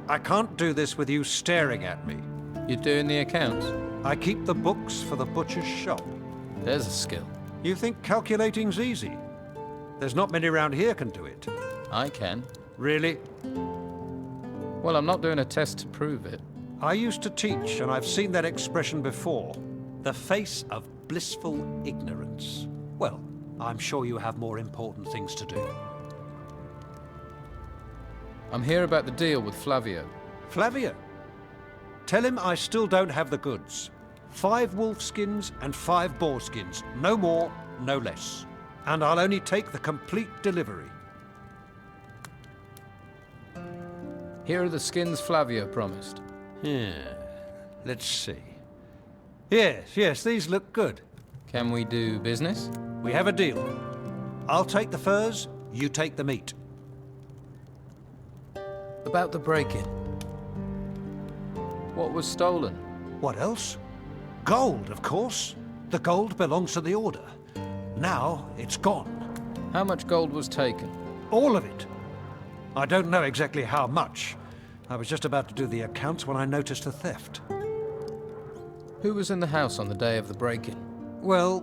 I can't do this with you staring at me. You're doing the accounts? I keep the books for the butcher's shop. There's a skill. You think calculating's easy? There's not many around here can do it. I can. Really? Well, I'm not doing a test to prove it. I used to teach, and I've seen that expression before. The face of blissful ignorance. Well, I'm sure you have more important things to do. I'm here about the deal with Flavio. Flavio? Tell him I still don't have the goods. 5 wolf skins and 5 boar skins. No more, no less. And I'll only take the complete delivery. Here are the skins Flavio promised. Yeah, let's see. Yes, these look good. Can we do business? We have a deal. I'll take the furs, you take the meat. About the break-in. What was stolen? What else? Gold, of course. The gold belongs to the Order. Now it's gone. How much gold was taken? All of it. I don't know exactly how much. I was just about to do the accounts when I noticed a theft. Who was in the house on the day of the break-in? Well,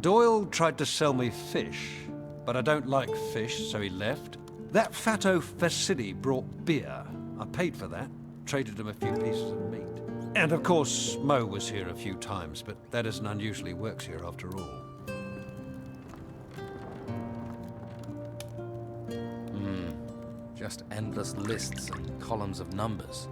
Doyle tried to sell me fish, but I don't like fish, so he left. That fatto Vasily brought beer. I paid for that, traded him a few pieces of meat. And of course, Mo was here a few times, but that isn't unusually works here after all. Just endless lists and columns of numbers.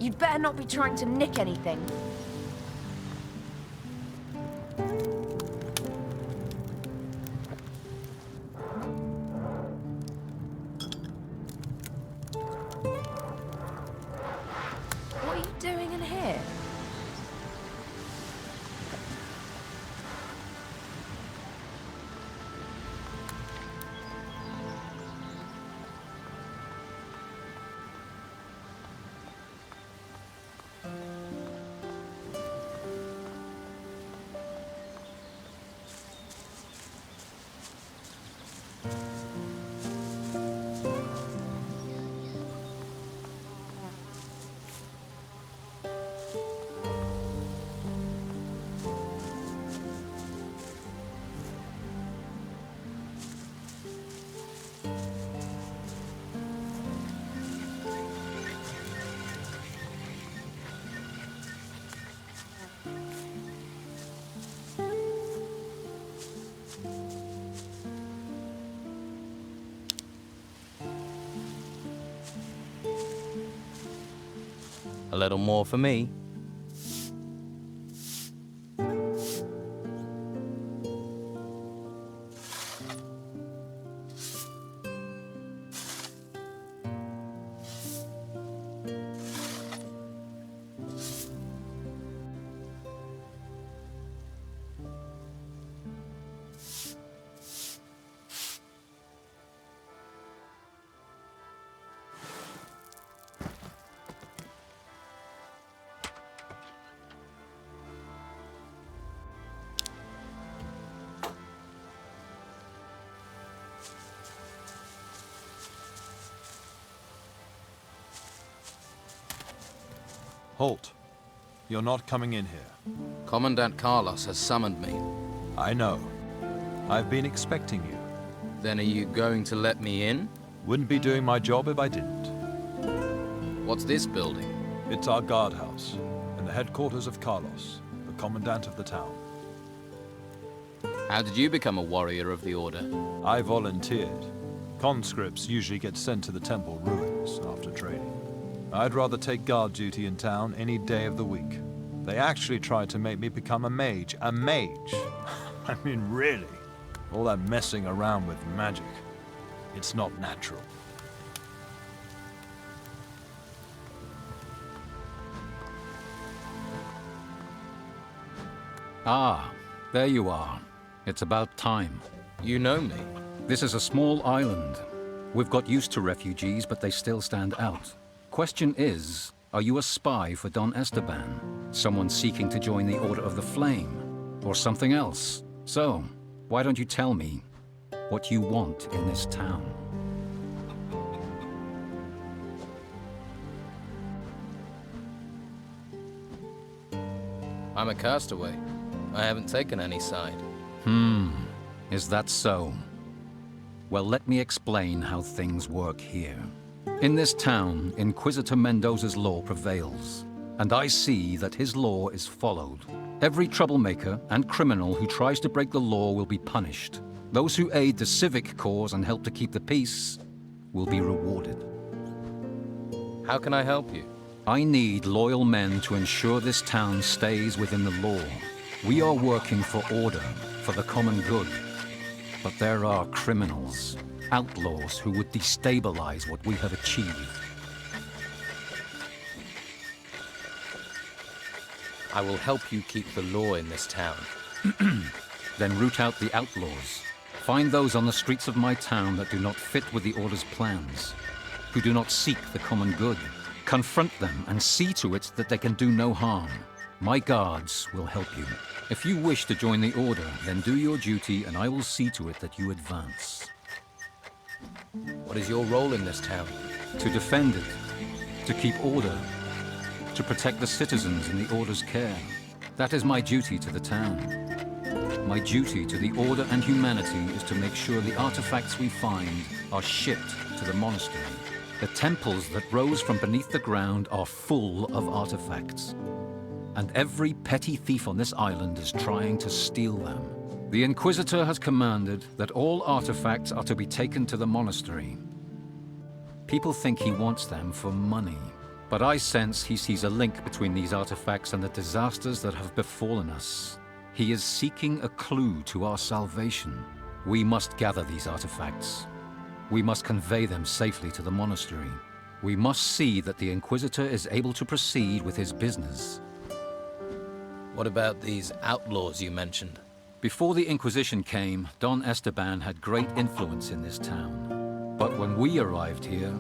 You'd better not be trying to nick anything. What are you doing in here? A little more for me. Halt. You're not coming in here. Commandant Carlos has summoned me. I know. I've been expecting you. Then are you going to let me in? Wouldn't be doing my job if I didn't. What's this building? It's our guardhouse, and the headquarters of Carlos, the commandant of the town. How did you become a warrior of the Order? I volunteered. Conscripts usually get sent to the temple ruins after training. I'd rather take guard duty in town any day of the week. They actually tried to make me become a mage. A mage? I mean, really? All that messing around with magic. It's not natural. Ah, there you are. It's about time. You know me. This is a small island. We've got used to refugees, but they still stand out. question is, are you a spy for Don Esteban? Someone seeking to join the Order of the Flame? Or something else? So, why don't you tell me what you want in this town? I'm a castaway. I haven't taken any side. Is that so? Well, let me explain how things work here. In this town, Inquisitor Mendoza's law prevails, and I see that his law is followed. Every troublemaker and criminal who tries to break the law will be punished. Those who aid the civic cause and help to keep the peace will be rewarded. How can I help you? I need loyal men to ensure this town stays within the law. We are working for order, for the common good. But there are criminals, outlaws who would destabilize what we have achieved. I will help you keep the law in this town. Then root out the outlaws. Find those on the streets of my town that do not fit with the Order's plans, who do not seek the common good. Confront them and see to it that they can do no harm. My guards will help you. If you wish to join the Order, then do your duty and I will see to it that you advance. What is your role in this town? To defend it, to keep order, to protect the citizens in the Order's care. That is my duty to the town. My duty to the Order and humanity is to make sure the artifacts we find are shipped to the monastery. The temples that rose from beneath the ground are full of artifacts. And every petty thief on this island is trying to steal them. The Inquisitor has commanded that all artifacts are to be taken to the monastery. People think he wants them for money, but I sense he sees a link between these artifacts and the disasters that have befallen us. He is seeking a clue to our salvation. We must gather these artifacts. We must convey them safely to the monastery. We must see that the Inquisitor is able to proceed with his business. What about these outlaws you mentioned? Before the Inquisition came, Don Esteban had great influence in this town. But when we arrived here,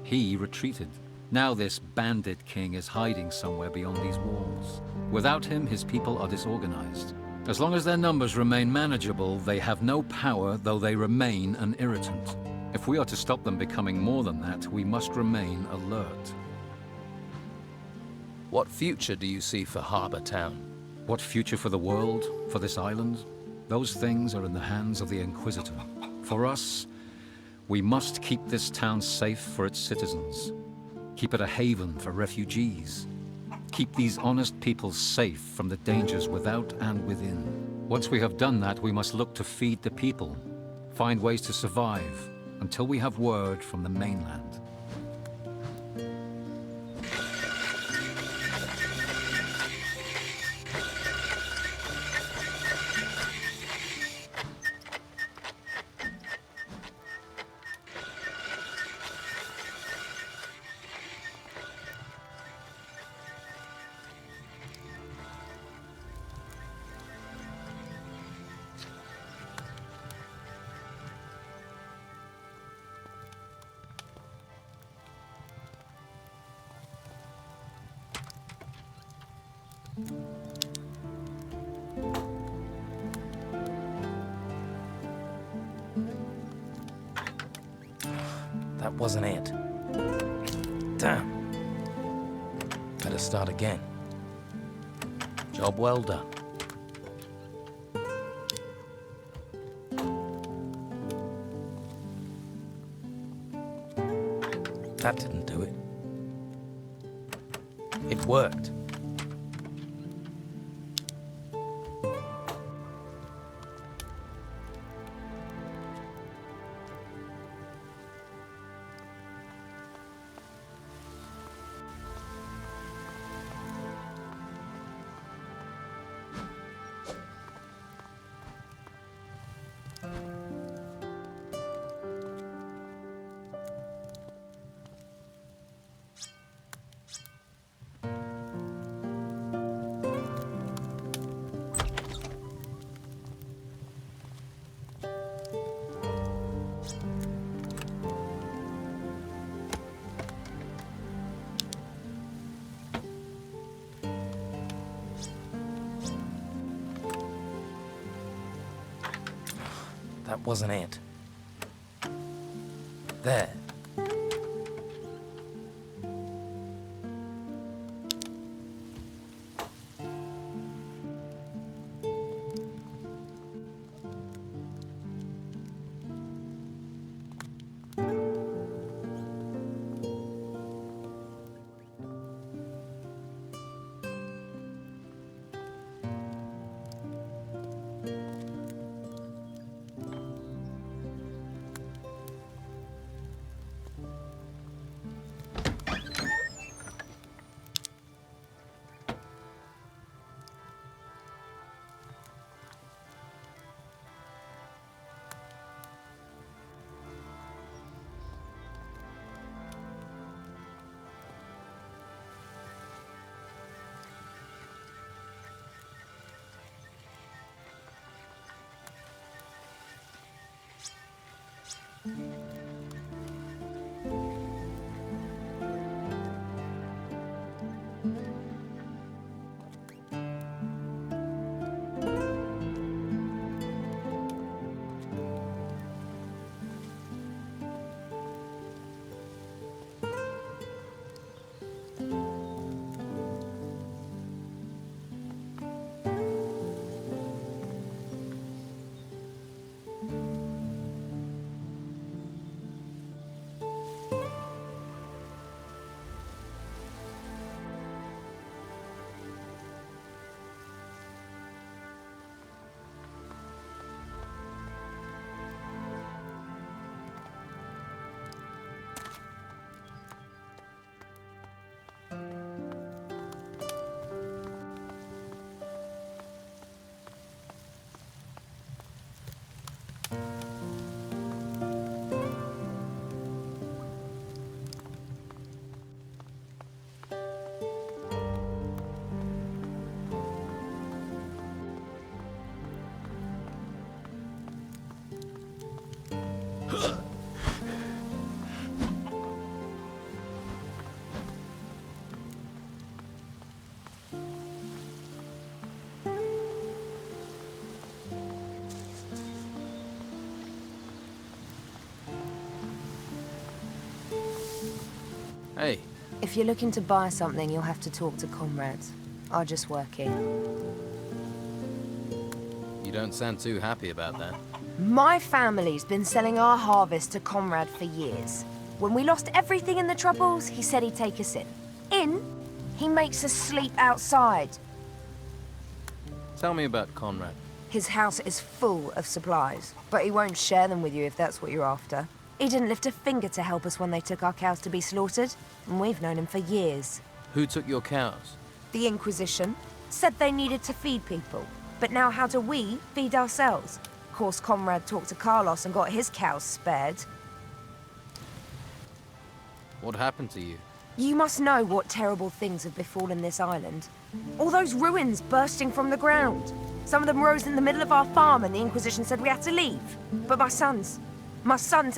he retreated. Now this bandit king is hiding somewhere beyond these walls. Without him, his people are disorganized. As long as their numbers remain manageable, they have no power, though they remain an irritant. If we are to stop them becoming more than that, we must remain alert. What future do you see for Harbour Town? What future for the world, for this island? Those things are in the hands of the Inquisitor. For us, we must keep this town safe for its citizens. Keep it a haven for refugees. Keep these honest people safe from the dangers without and within. Once we have done that, we must look to feed the people, find ways to survive, until we have word from the mainland. That wasn't it. Damn. Better start again. Job well done. That didn't do it. It worked. That wasn't it. There. Hey. If you're looking to buy something, you'll have to talk to comrades. I just work here. You don't sound too happy about that. My family's been selling our harvest to Conrad for years. When we lost everything in the Troubles, he said he'd take us in. In? He makes us sleep outside. Tell me about Conrad. His house is full of supplies, but he won't share them with you if that's what you're after. He didn't lift a finger to help us when they took our cows to be slaughtered, and we've known him for years. Who took your cows? The Inquisition said they needed to feed people, but now how do we feed ourselves? Of course, Conrad talked to Carlos and got his cows spared. What happened to you? You must know what terrible things have befallen this island. All those ruins bursting from the ground. Some of them rose in the middle of our farm and the Inquisition said we had to leave. But my sons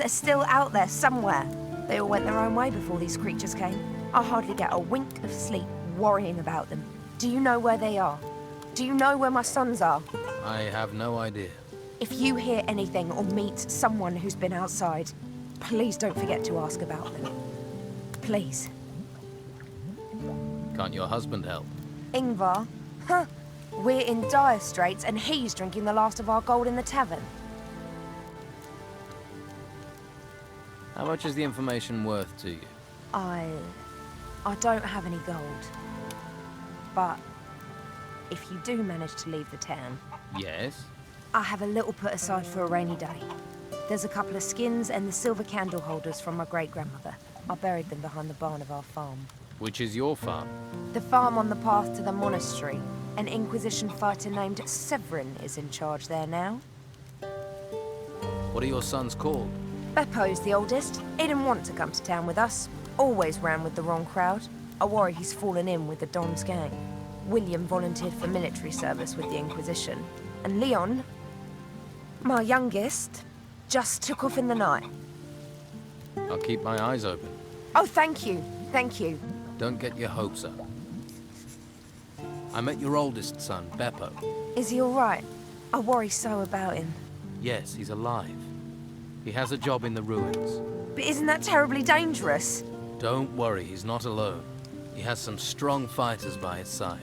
are still out there somewhere. They all went their own way before these creatures came. I hardly get a wink of sleep worrying about them. Do you know where they are? Do you know where my sons are? I have no idea. If you hear anything or meet someone who's been outside, please don't forget to ask about them. Please. Can't your husband help? Ingvar? Huh. We're in dire straits and he's drinking the last of our gold in the tavern. How much is the information worth to you? I don't have any gold. But if you do manage to leave the town... Yes? I have a little put aside for a rainy day. There's a couple of skins and the silver candle holders from my great-grandmother. I buried them behind the barn of our farm. Which is your farm? The farm on the path to the monastery. An Inquisition fighter named Severin is in charge there now. What are your sons called? Beppo's the oldest. He didn't want to come to town with us. Always ran with the wrong crowd. I worry he's fallen in with the Don's gang. William volunteered for military service with the Inquisition. And Leon, my youngest, just took off in the night. I'll keep my eyes open. Oh, thank you. Thank you. Don't get your hopes up. I met your oldest son, Beppo. Is he all right? I worry so about him. Yes, he's alive. He has a job in the ruins. But isn't that terribly dangerous? Don't worry, he's not alone. He has some strong fighters by his side.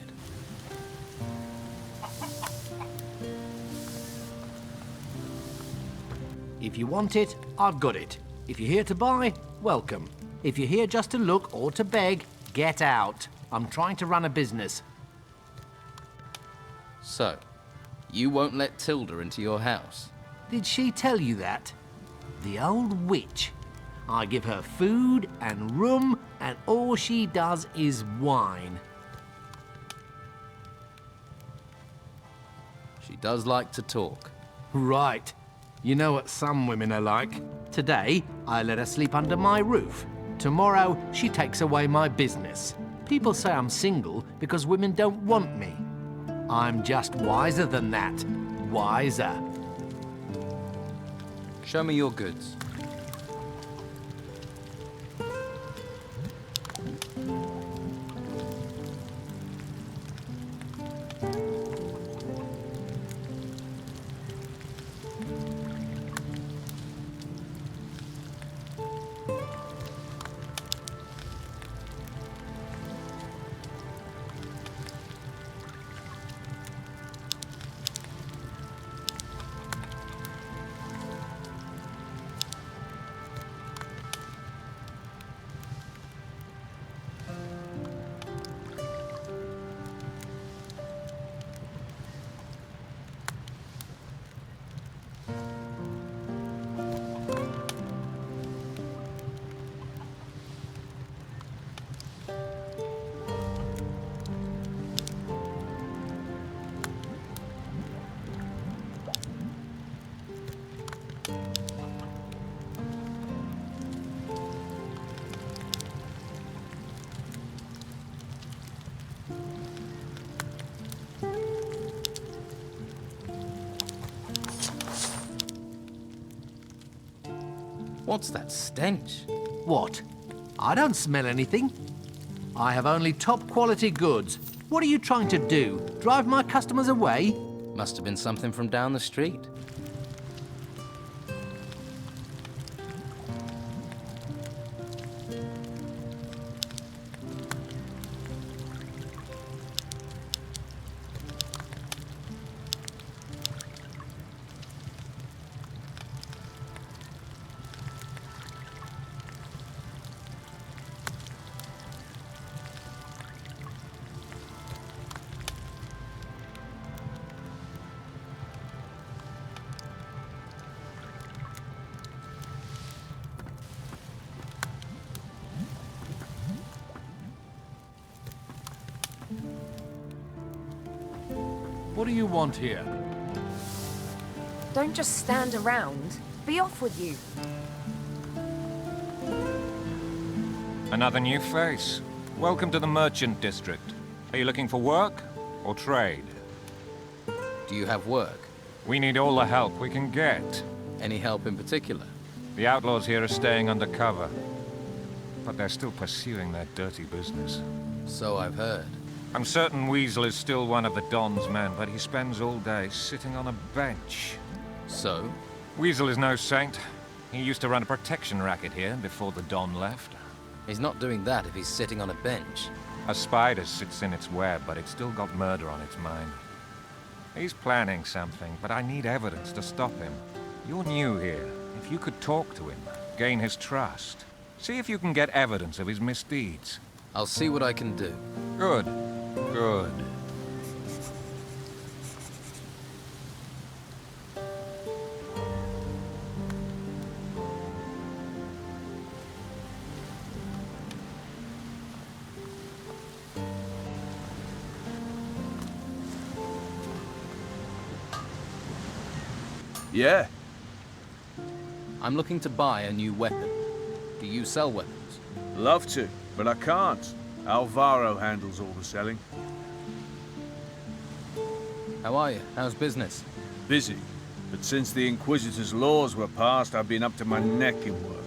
If you want it, I've got it. If you're here to buy, welcome. If you're here just to look or to beg, get out. I'm trying to run a business. So, you won't let Tilda into your house? Did she tell you that? The old witch. I give her food and room, and all she does is whine. She does like to talk. Right. You know what some women are like. Today, I let her sleep under my roof. Tomorrow, she takes away my business. People say I'm single because women don't want me. I'm just wiser than that. Wiser. Show me your goods. What's that stench? What? I don't smell anything. I have only top quality goods. What are you trying to do? Drive my customers away? Must have been something from down the street. What do you want here? Don't just stand around. Be off with you. Another new face. Welcome to the Merchant District. Are you looking for work or trade? Do you have work? We need all the help we can get. Any help in particular? The outlaws here are staying undercover, but they're still pursuing their dirty business. So I've heard. I'm certain Weasel is still one of the Don's men, but he spends all day sitting on a bench. So? Weasel is no saint. He used to run a protection racket here before the Don left. He's not doing that if he's sitting on a bench. A spider sits in its web, but it's still got murder on its mind. He's planning something, but I need evidence to stop him. You're new here. If you could talk to him, gain his trust, see if you can get evidence of his misdeeds. I'll see what I can do. Good. Good. Yeah. I'm looking to buy a new weapon. Do you sell weapons? Love to, but I can't. Alvaro handles all the selling. How are you? How's business? Busy, but since the Inquisitor's laws were passed, I've been up to my neck in work.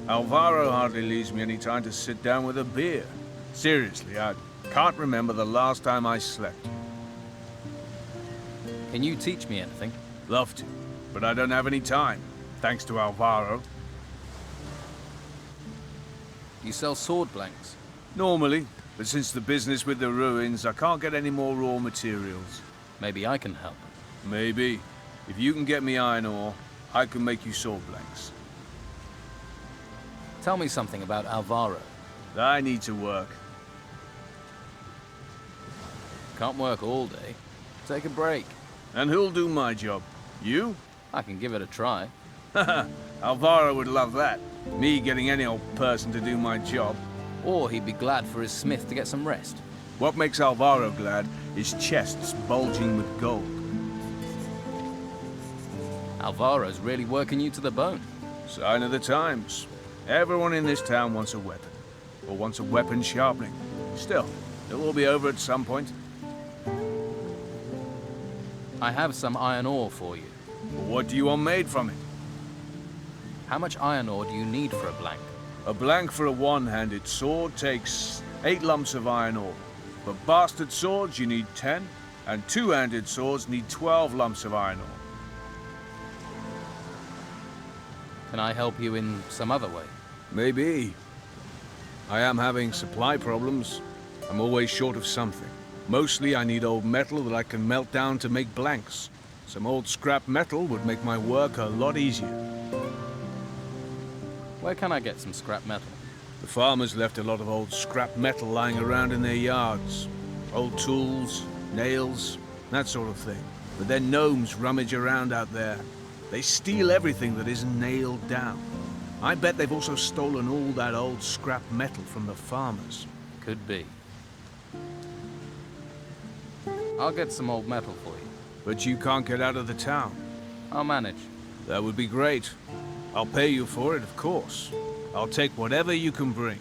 Alvaro hardly leaves me any time to sit down with a beer. Seriously, I can't remember the last time I slept. Can you teach me anything? Love to. but I don't have any time, thanks to Alvaro. You sell sword blanks? Normally, but since the business with the ruins, I can't get any more raw materials. Maybe I can help. Maybe. If you can get me iron ore, I can make you sword blanks. Tell me something about Alvaro. I need to work. Can't work all day. Take a break. And who'll do my job? You? I can give it a try. Alvaro would love that. Me getting any old person to do my job. Or he'd be glad for his smith to get some rest. What makes Alvaro glad is chests bulging with gold. Alvaro's really working you to the bone. Sign of the times. Everyone in this town wants a weapon. Or wants a weapon sharpening. Still, it'll all be over at some point. I have some iron ore for you. What do you want made from it? How much iron ore do you need for a blank? A blank for a one-handed sword takes 8 lumps of iron ore. For bastard swords, you need 10, and two-handed swords need 12 lumps of iron ore. Can I help you in some other way? Maybe. I am having supply problems. I'm always short of something. Mostly I need old metal that I can melt down to make blanks. Some old scrap metal would make my work a lot easier. Where can I get some scrap metal? The farmers left a lot of old scrap metal lying around in their yards. Old tools, nails, that sort of thing. But then gnomes rummage around out there. They steal everything that isn't nailed down. I bet they've also stolen all that old scrap metal from the farmers. Could be. I'll get some old metal for you. But you can't get out of the town. I'll manage. That would be great. I'll pay you for it, of course. I'll take whatever you can bring.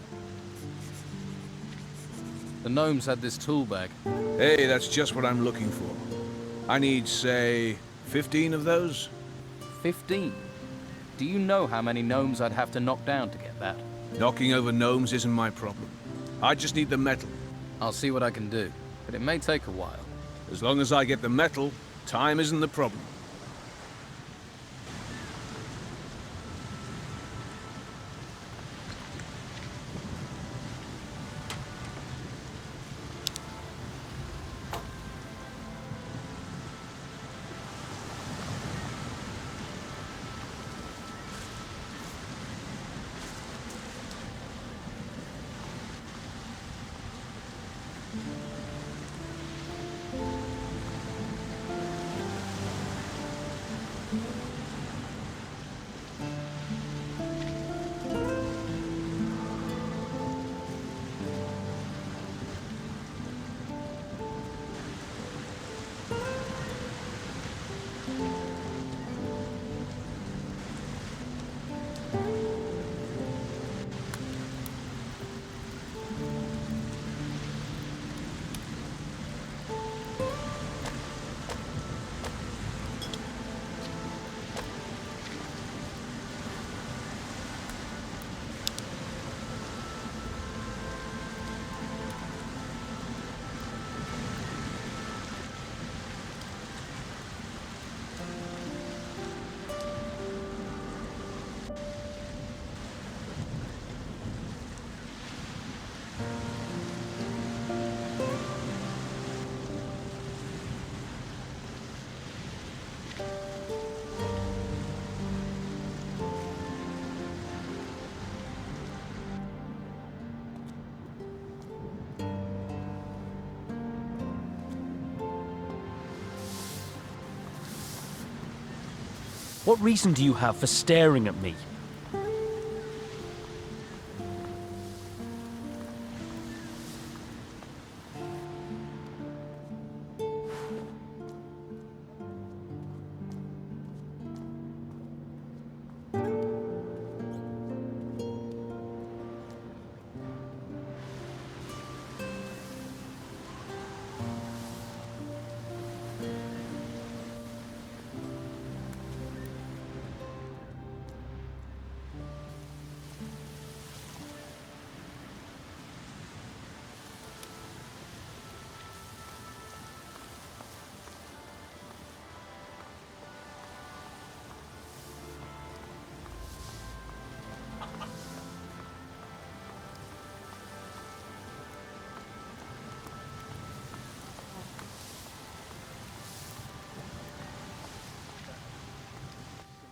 The gnomes had this tool bag. Hey, that's just what I'm looking for. I need, say, 15 of those? 15? Do you know how many gnomes I'd have to knock down to get that? Knocking over gnomes isn't my problem. I just need the metal. I'll see what I can do, but it may take a while. As long as I get the metal, time isn't the problem. What reason do you have for staring at me?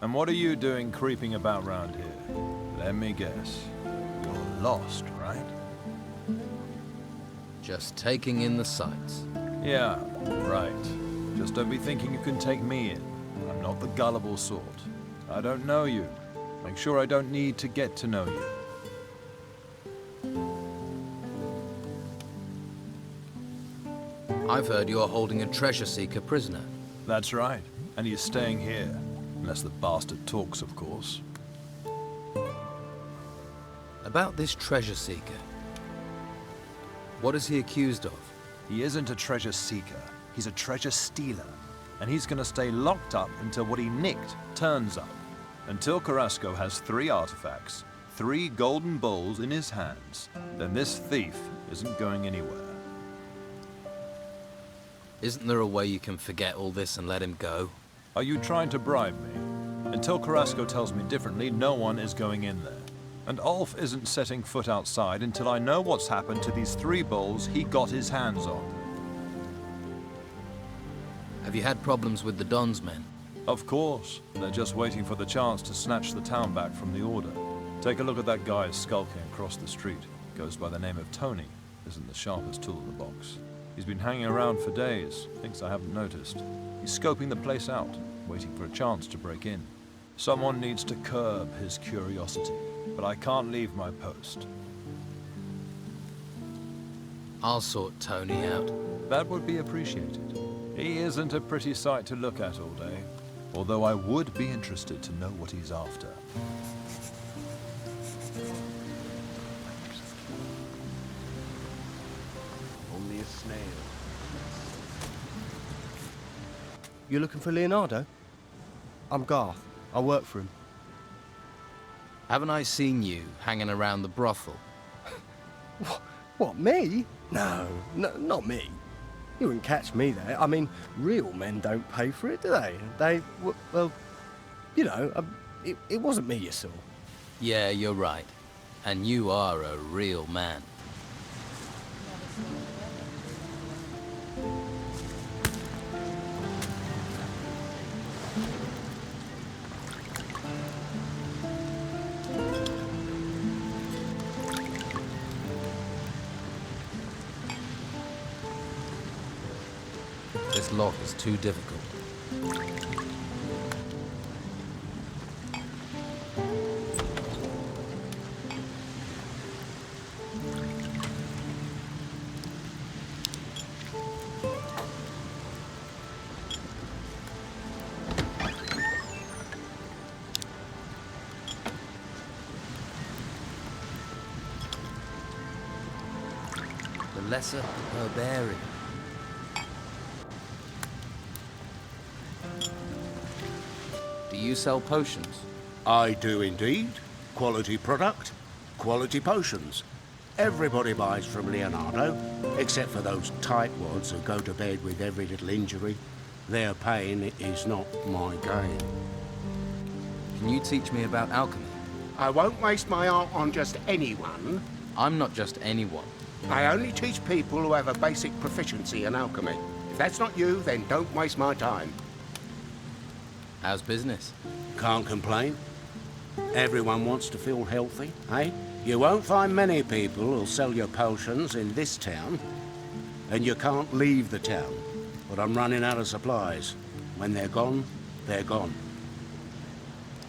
And what are you doing creeping about round here? Let me guess. You're lost, right? Just taking in the sights. Yeah, right. Just don't be thinking you can take me in. I'm not the gullible sort. I don't know you. Make sure I don't need to get to know you. I've heard you're holding a treasure seeker prisoner. That's right. And he's staying here. Unless the bastard talks, of course. About this treasure seeker. What is he accused of? He isn't a treasure seeker. He's a treasure stealer. And he's gonna stay locked up until what he nicked turns up. Until Carrasco has 3 artifacts, 3 golden bowls in his hands, then this thief isn't going anywhere. Isn't there a way you can forget all this and let him go? Are you trying to bribe me? Until Carrasco tells me differently, no one is going in there. And Ulf isn't setting foot outside until I know what's happened to these 3 bowls he got his hands on. Have you had problems with the Don's men? Of course. They're just waiting for the chance to snatch the town back from the Order. Take a look at that guy skulking across the street. Goes by the name of Tony. Isn't the sharpest tool in the box. He's been hanging around for days. Thinks I haven't noticed. He's scoping the place out, waiting for a chance to break in. Someone needs to curb his curiosity, but I can't leave my post. I'll sort Tony out. That would be appreciated. He isn't a pretty sight to look at all day, although I would be interested to know what he's after. Only a snail. You looking for Leonardo? I'm Garth. I work for him. Haven't I seen you hanging around the brothel? What, me? No, not me. You wouldn't catch me there. I mean, real men don't pay for it, do they? Well, you know, it wasn't me you saw. Yeah, you're right. And you are a real man. This lock is too difficult. The lesser herbarium. Do you sell potions? I do indeed. Quality product, quality potions. Everybody buys from Leonardo, except for those tightwads who go to bed with every little injury. Their pain is not my gain. Can you teach me about alchemy? I won't waste my art on just anyone. I'm not just anyone. I only teach people who have a basic proficiency in alchemy. If that's not you, then don't waste my time. How's business? Can't complain. Everyone wants to feel healthy, eh? You won't find many people who'll sell you potions in this town. And you can't leave the town. But I'm running out of supplies. When they're gone, they're gone.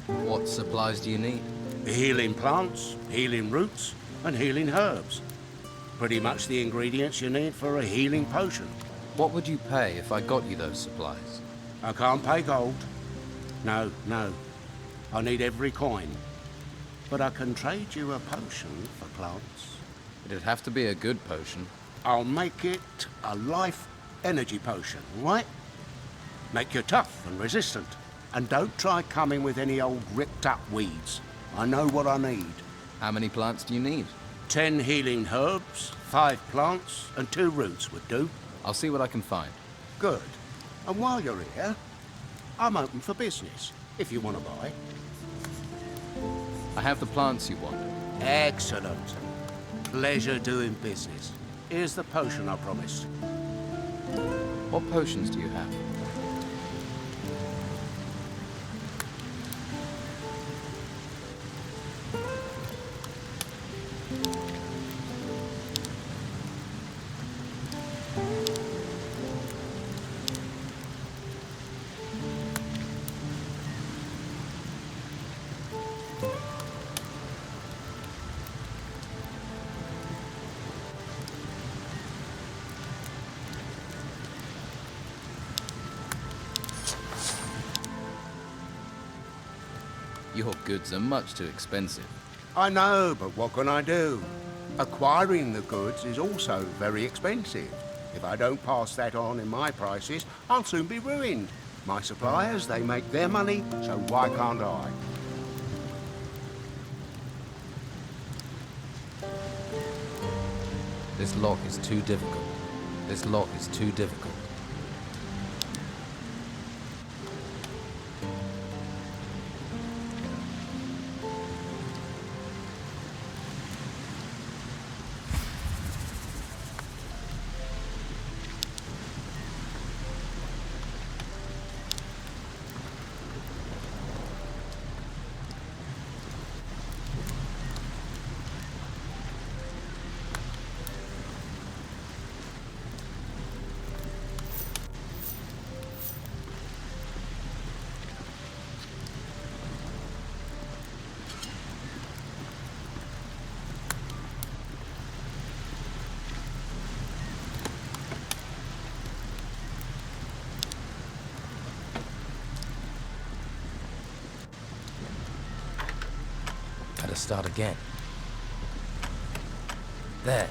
What supplies do you need? Healing plants, healing roots, and healing herbs. Pretty much the ingredients you need for a healing potion. What would you pay if I got you those supplies? I can't pay gold. No. I need every coin. But I can trade you a potion for plants. It'd have to be a good potion. I'll make it a life energy potion, right? Make you tough and resistant. And don't try coming with any old ripped up weeds. I know what I need. How many plants do you need? 10 healing herbs, 5 plants, and 2 roots would do. I'll see what I can find. Good. And while you're here, I'm open for business, if you want to buy. I have the plants you want. Excellent. Pleasure doing business. Here's the potion I promised. What potions do you have? Your goods are much too expensive. I know, but what can I do? Acquiring the goods is also very expensive. If I don't pass that on in my prices, I'll soon be ruined. My suppliers, they make their money, so why can't I? This lock is too difficult. This lock is too difficult. Better start again. There.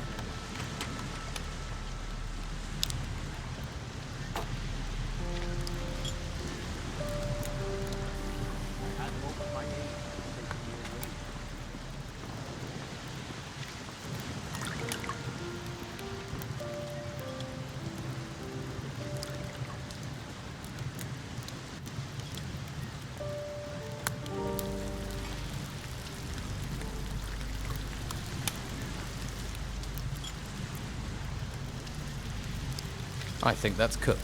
I think that's cooked.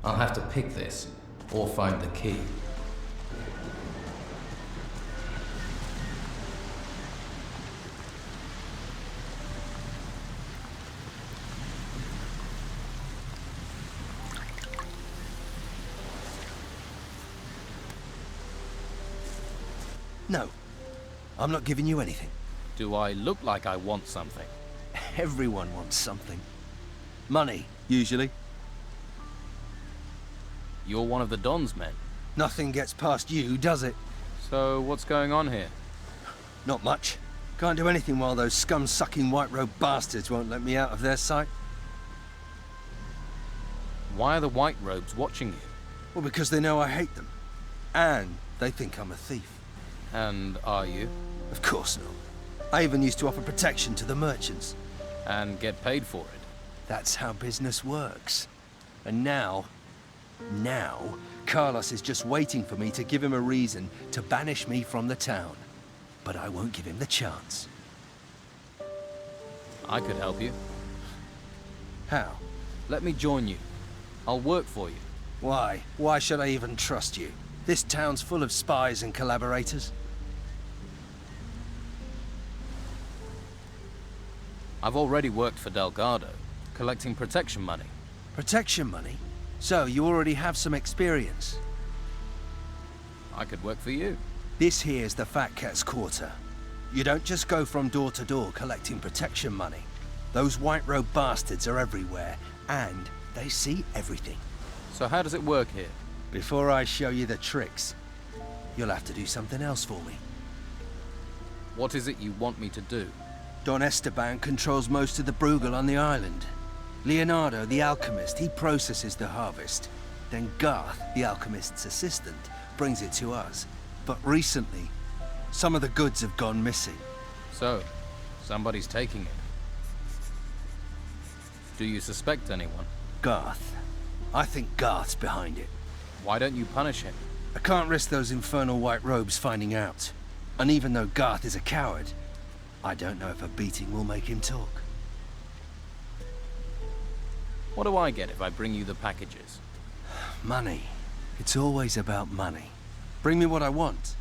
I'll have to pick this, or find the key. No, I'm not giving you anything. Do I look like I want something? Everyone wants something. Money, usually. You're one of the Don's men. Nothing gets past you, does it? So what's going on here? Not much. Can't do anything while those scum-sucking white-robe bastards won't let me out of their sight. Why are the white robes watching you? Well, because they know I hate them. And they think I'm a thief. And are you? Of course not. I even used to offer protection to the merchants. And get paid for it? That's how business works. And now, Carlos is just waiting for me to give him a reason to banish me from the town. But I won't give him the chance. I could help you. How? Let me join you. I'll work for you. Why? Why should I even trust you? This town's full of spies and collaborators. I've already worked for Delgado, collecting protection money. Protection money? So, you already have some experience? I could work for you. This here's the Fat Cat's Quarter. You don't just go from door to door collecting protection money. Those white-robe bastards are everywhere, and they see everything. So how does it work here? Before I show you the tricks, you'll have to do something else for me. What is it you want me to do? Don Esteban controls most of the Bruegel on the island. Leonardo, the alchemist, he processes the harvest. Then Garth, the alchemist's assistant, brings it to us. But recently, some of the goods have gone missing. So, somebody's taking it. Do you suspect anyone? Garth. I think Garth's behind it. Why don't you punish him? I can't risk those infernal white robes finding out. And even though Garth is a coward, I don't know if a beating will make him talk. What do I get if I bring you the packages? Money. It's always about money. Bring me what I want,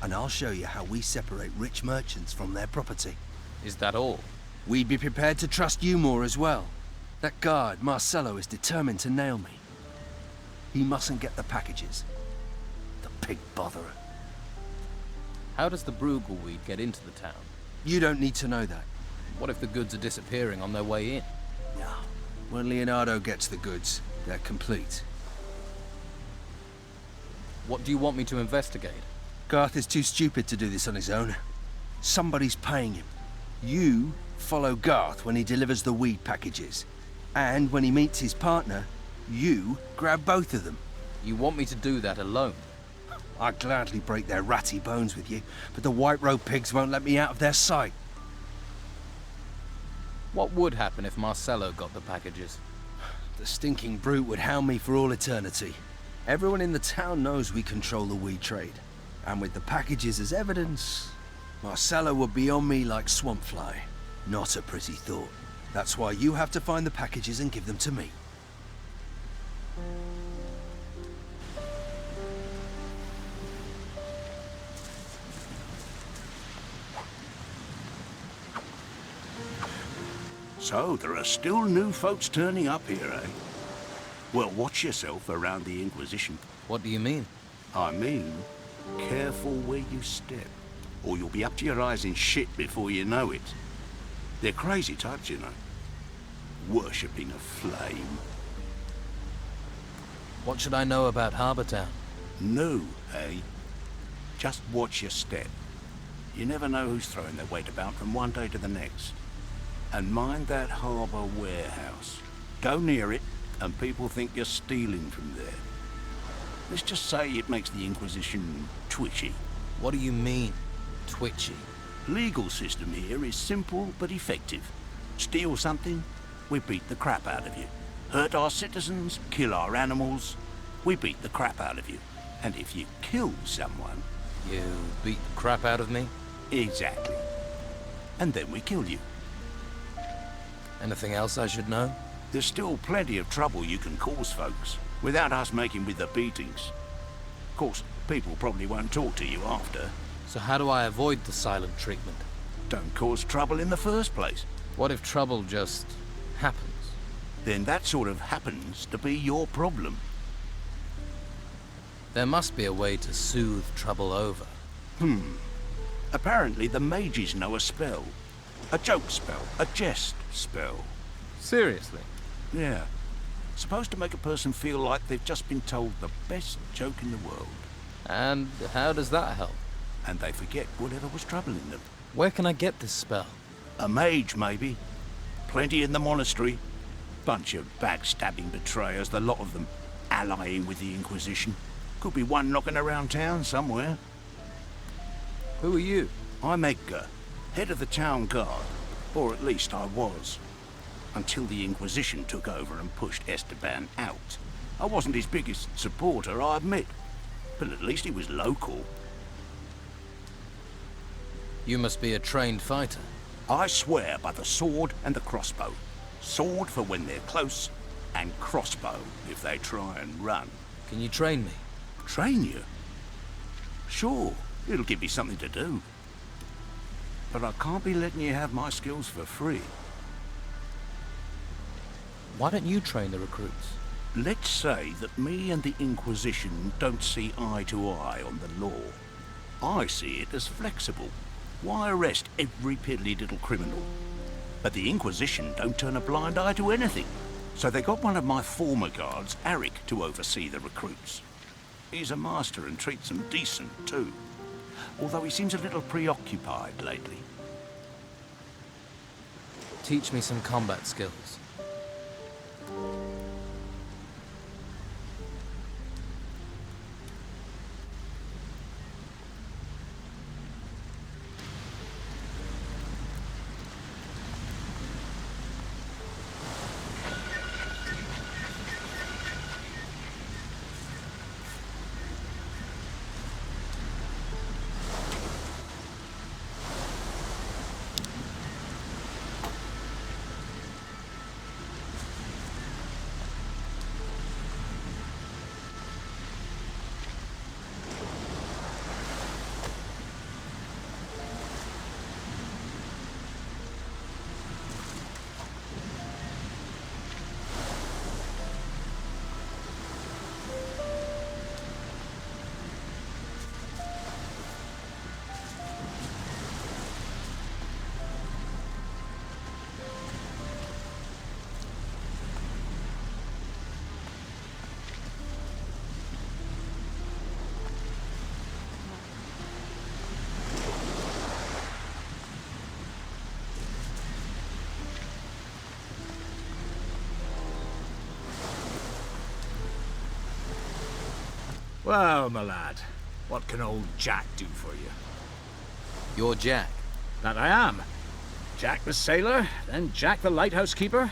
and I'll show you how we separate rich merchants from their property. Is that all? We'd be prepared to trust you more as well. That guard, Marcelo, is determined to nail me. He mustn't get the packages. The pig botherer. How does the Bruegel weed get into the town? You don't need to know that. What if the goods are disappearing on their way in? No. When Leonardo gets the goods, they're complete. What do you want me to investigate? Garth is too stupid to do this on his own. Somebody's paying him. You follow Garth when he delivers the weed packages. And when he meets his partner, you grab both of them. You want me to do that alone? I'd gladly break their ratty bones with you, but the white-robe pigs won't let me out of their sight. What would happen if Marcelo got the packages? The stinking brute would hound me for all eternity. Everyone in the town knows we control the weed trade. And with the packages as evidence, Marcelo would be on me like swampfly. Not a pretty thought. That's why you have to find the packages and give them to me. So, there are still new folks turning up here, eh? Well, watch yourself around the Inquisition. What do you mean? I mean, careful where you step, or you'll be up to your eyes in shit before you know it. They're crazy types, you know. Worshipping a flame. What should I know about Harbour Town? No, eh? Just watch your step. You never know who's throwing their weight about from one day to the next. And mind that harbour warehouse. Go near it, and people think you're stealing from there. Let's just say it makes the Inquisition twitchy. What do you mean, twitchy? Legal system here is simple but effective. Steal something, we beat the crap out of you. Hurt our citizens, kill our animals, we beat the crap out of you. And if you kill someone... You beat the crap out of me? Exactly. And then we kill you. Anything else I should know? There's still plenty of trouble you can cause folks, without us making with the beatings. Of course, people probably won't talk to you after. So how do I avoid the silent treatment? Don't cause trouble in the first place. What if trouble just happens? Then that sort of happens to be your problem. There must be a way to soothe trouble over. Apparently the mages know a spell. A joke spell, a jest spell. Seriously? Yeah. Supposed to make a person feel like they've just been told the best joke in the world. And how does that help? And they forget whatever was troubling them. Where can I get this spell? A mage, maybe. Plenty in the monastery. Bunch of backstabbing betrayers, the lot of them, allying with the Inquisition. Could be one knocking around town somewhere. Who are you? I'm Edgar, head of the town guard. Or at least I was. Until the Inquisition took over and pushed Esteban out. I wasn't his biggest supporter, I admit. But at least he was local. You must be a trained fighter. I swear by the sword and the crossbow. Sword for when they're close, and crossbow if they try and run. Can you train me? Train you? Sure, it'll give me something to do. But I can't be letting you have my skills for free. Why don't you train the recruits? let's say that me and the Inquisition don't see eye to eye on the law. I see it as flexible. Why arrest every piddly little criminal? But the Inquisition don't turn a blind eye to anything. So they got one of my former guards, Arik, to oversee the recruits. He's a master and treats them decent, too. Although he seems a little preoccupied lately. Teach me some combat skills. Well, my lad, what can old Jack do for you? You're Jack? That I am. Jack the sailor, then Jack the lighthouse keeper,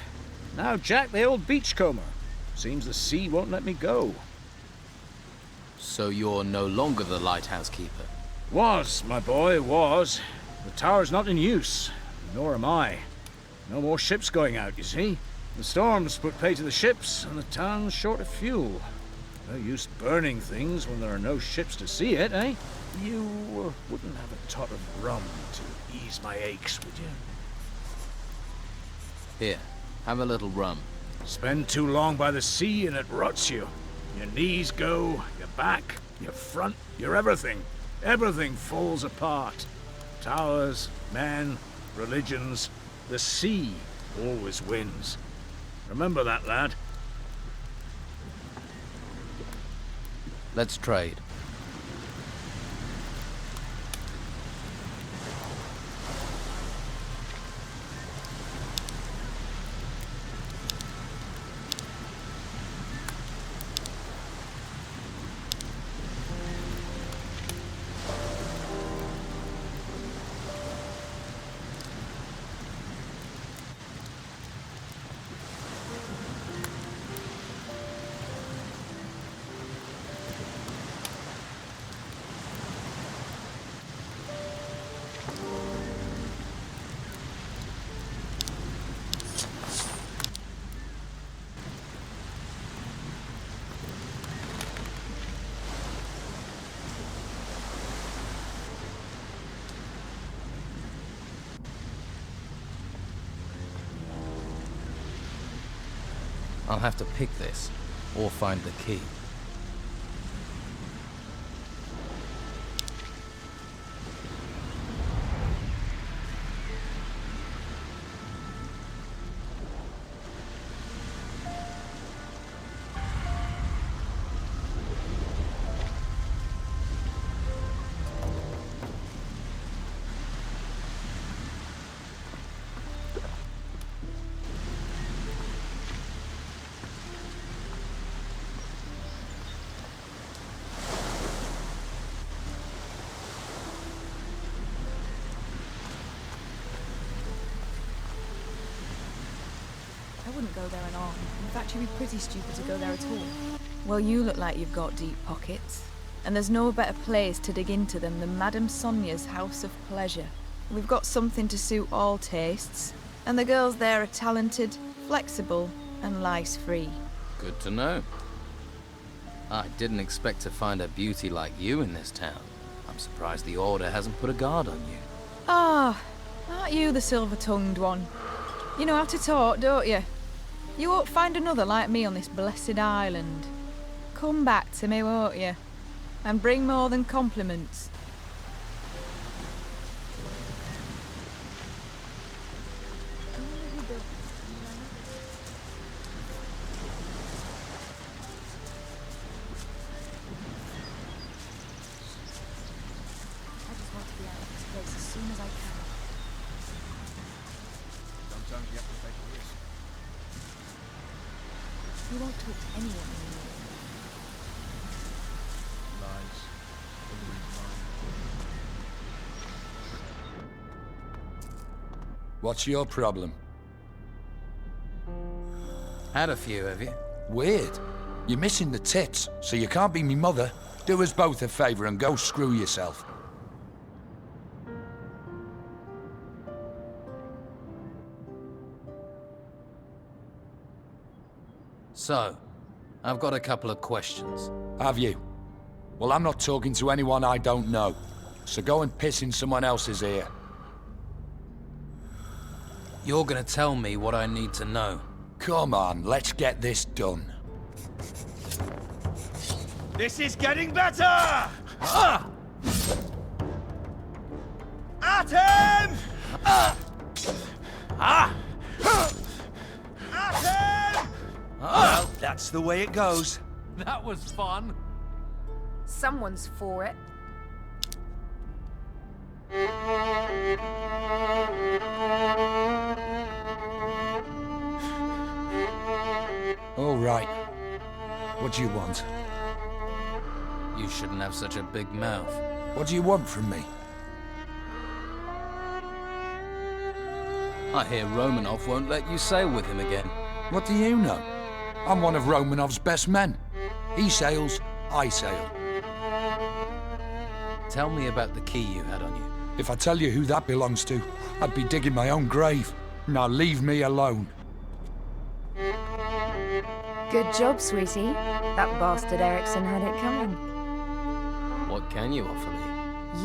now Jack the old beachcomber. Seems the sea won't let me go. So you're no longer the lighthouse keeper? Was, my boy, was. The tower's not in use, nor am I. No more ships going out, you see. The storms put pay to the ships, and the town's short of fuel. No use burning things when there are no ships to see it, eh? You wouldn't have a tot of rum to ease my aches, would you? Here, have a little rum. Spend too long by the sea and it rots you. Your knees go, your back, your front, your everything. Everything falls apart. Towers, men, religions, the sea always wins. Remember that, lad. Let's trade. I'll have to pick this, or find the key. I wouldn't go there at all. In fact, you'd be pretty stupid to go there at all. Well, you look like you've got deep pockets. And there's no better place to dig into them than Madame Sonia's House of Pleasure. We've got something to suit all tastes. And the girls there are talented, flexible, and lice-free. Good to know. I didn't expect to find a beauty like you in this town. I'm surprised the Order hasn't put a guard on you. Ah, aren't you the silver-tongued one? You know how to talk, don't you? You won't find another like me on this blessed island. Come back to me, won't you? And bring more than compliments. I just want to be out of this place as soon as I can. Sometimes you have to take a risk. You won't talk to anyone anymore. Lies. Everyone's lying. What's your problem? Had a few, have you? Weird. You're missing the tits, so you can't be me mother. Do us both a favour and go screw yourself. So, I've got a couple of questions. Have you? Well, I'm not talking to anyone I don't know. So go and piss in someone else's ear. You're gonna tell me what I need to know. Come on, let's get this done. This is getting better! Ah! At him! Ah! At him! Well, that's the way it goes. That was fun. Someone's for it. All right. What do you want? You shouldn't have such a big mouth. What do you want from me? I hear Romanov won't let you sail with him again. What do you know? I'm one of Romanov's best men. He sails, I sail. Tell me about the key you had on you. If I tell you who that belongs to, I'd be digging my own grave. Now leave me alone. Good job, sweetie. That bastard Erickson had it coming. What can you offer me?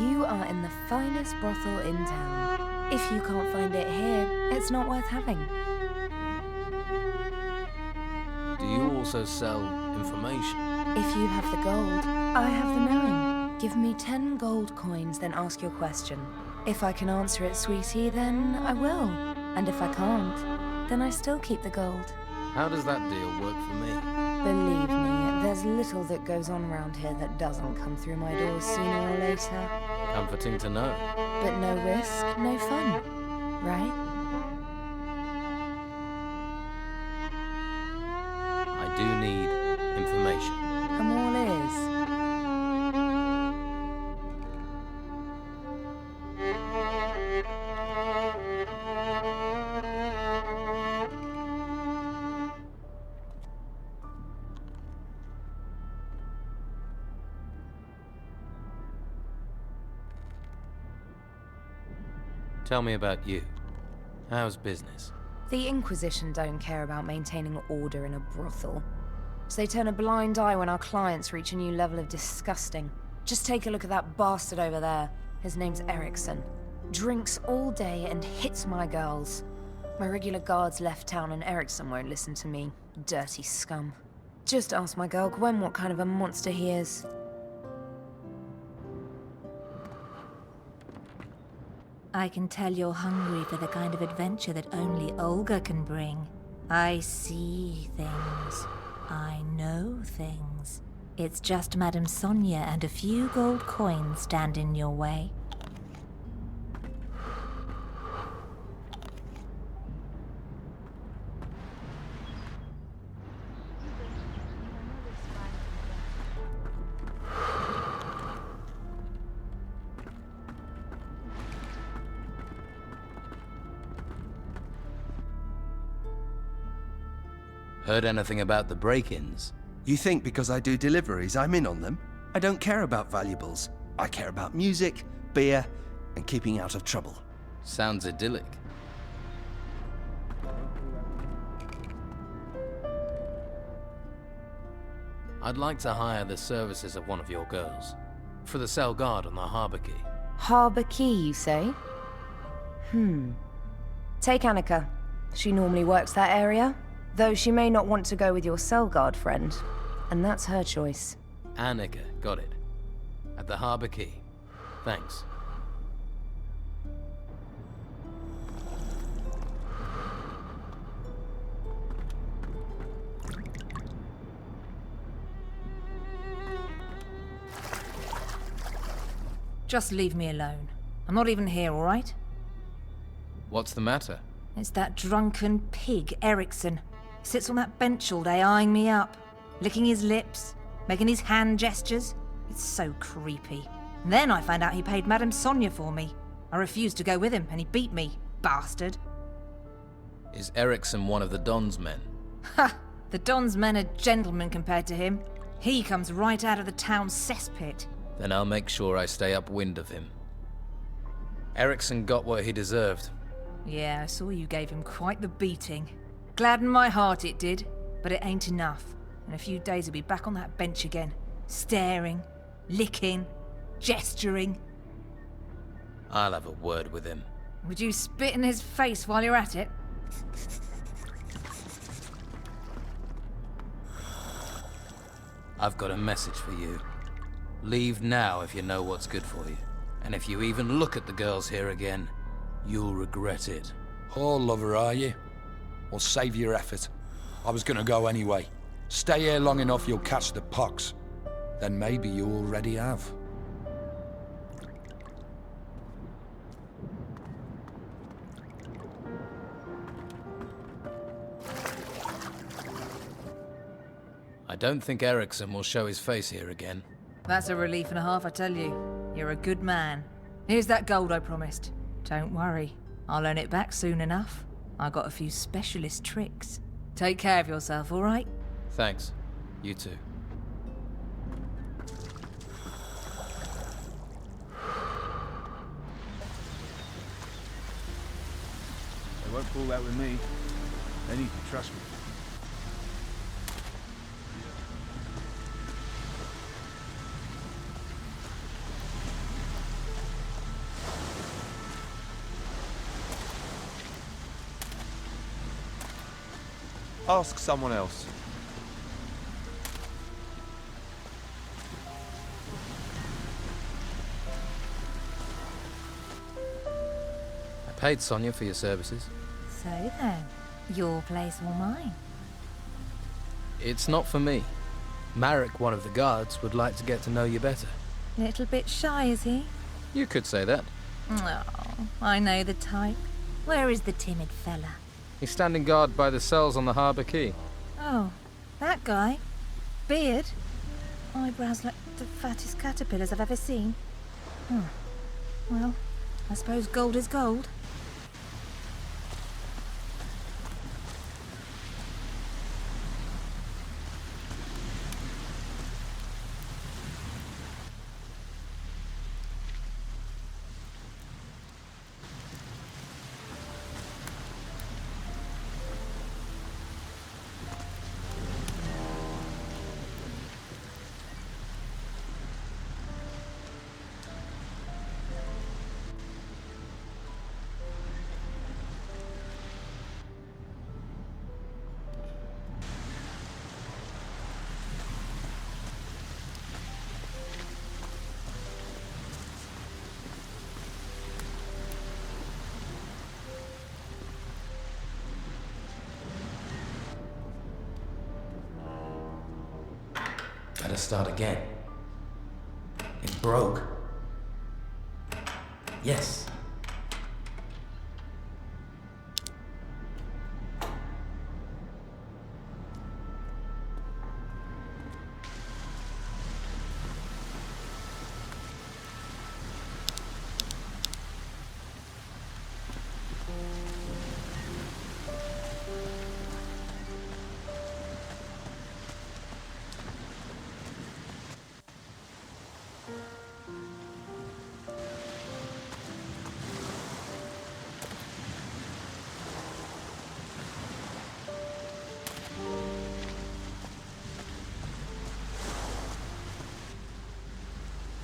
You are in the finest brothel in town. If you can't find it here, it's not worth having. Do you also sell information? If you have the gold, I have the knowing. Give me 10 gold coins, then ask your question. If I can answer it, sweetie, then I will. And if I can't, then I still keep the gold. How does that deal work for me? Believe me, there's little that goes on around here that doesn't come through my doors sooner or later. Comforting to know. But no risk, no fun, right? I do need information. I'm all ears. Tell me about you. How's business? The Inquisition don't care about maintaining order in a brothel. So they turn a blind eye when our clients reach a new level of disgusting. Just take a look at that bastard over there. His name's Erickson. Drinks all day and hits my girls. My regular guards left town and Erickson won't listen to me. Dirty scum. Just ask my girl Gwen what kind of a monster he is. I can tell you're hungry for the kind of adventure that only Olga can bring. I see things. I know things. It's just Madame Sonia and a few gold coins stand in your way. Heard anything about the break-ins? You think because I do deliveries, I'm in on them? I don't care about valuables. I care about music, beer, and keeping out of trouble. Sounds idyllic. I'd like to hire the services of one of your girls. For the cell guard on the Harbour Quay. Harbour Quay, you say? Take Annika. She normally works that area. Though she may not want to go with your cell guard friend, and that's her choice. Annika, got it. At the Harbour Quay. Thanks. Just leave me alone. I'm not even here, all right? What's the matter? It's that drunken pig, Erickson. Sits on that bench all day eyeing me up, licking his lips, making his hand gestures. It's so creepy. And then I found out he paid Madame Sonia for me. I refused to go with him, and he beat me, bastard. Is Erickson one of the Don's men? Ha! The Don's men are gentlemen compared to him. He comes right out of the town cesspit. Then I'll make sure I stay upwind of him. Erickson got what he deserved. Yeah, I saw you gave him quite the beating. Gladdened my heart it did, but it ain't enough. In a few days he'll be back on that bench again, staring, licking, gesturing. I'll have a word with him. Would you spit in his face while you're at it? I've got a message for you. Leave now if you know what's good for you. And if you even look at the girls here again, you'll regret it. Oh, lover, are you? Well, save your effort. I was gonna go anyway. Stay here long enough, you'll catch the pox. Then maybe you already have. I don't think Erickson will show his face here again. That's a relief and a half, I tell you. You're a good man. Here's that gold I promised. Don't worry, I'll earn it back soon enough. I got a few specialist tricks. Take care of yourself, all right? Thanks. You too. They won't pull that with me. They need to trust me. Ask someone else. I paid Sonia for your services. So then, your place or mine? It's not for me. Marek, one of the guards, would like to get to know you better. Little bit shy, is he? You could say that. Oh, I know the type. Where is the timid fella? He's standing guard by the cells on the Harbour Quay. Oh, that guy? Beard? Eyebrows like the fattest caterpillars I've ever seen. Well, I suppose gold is gold. Better start again. It broke. Yes.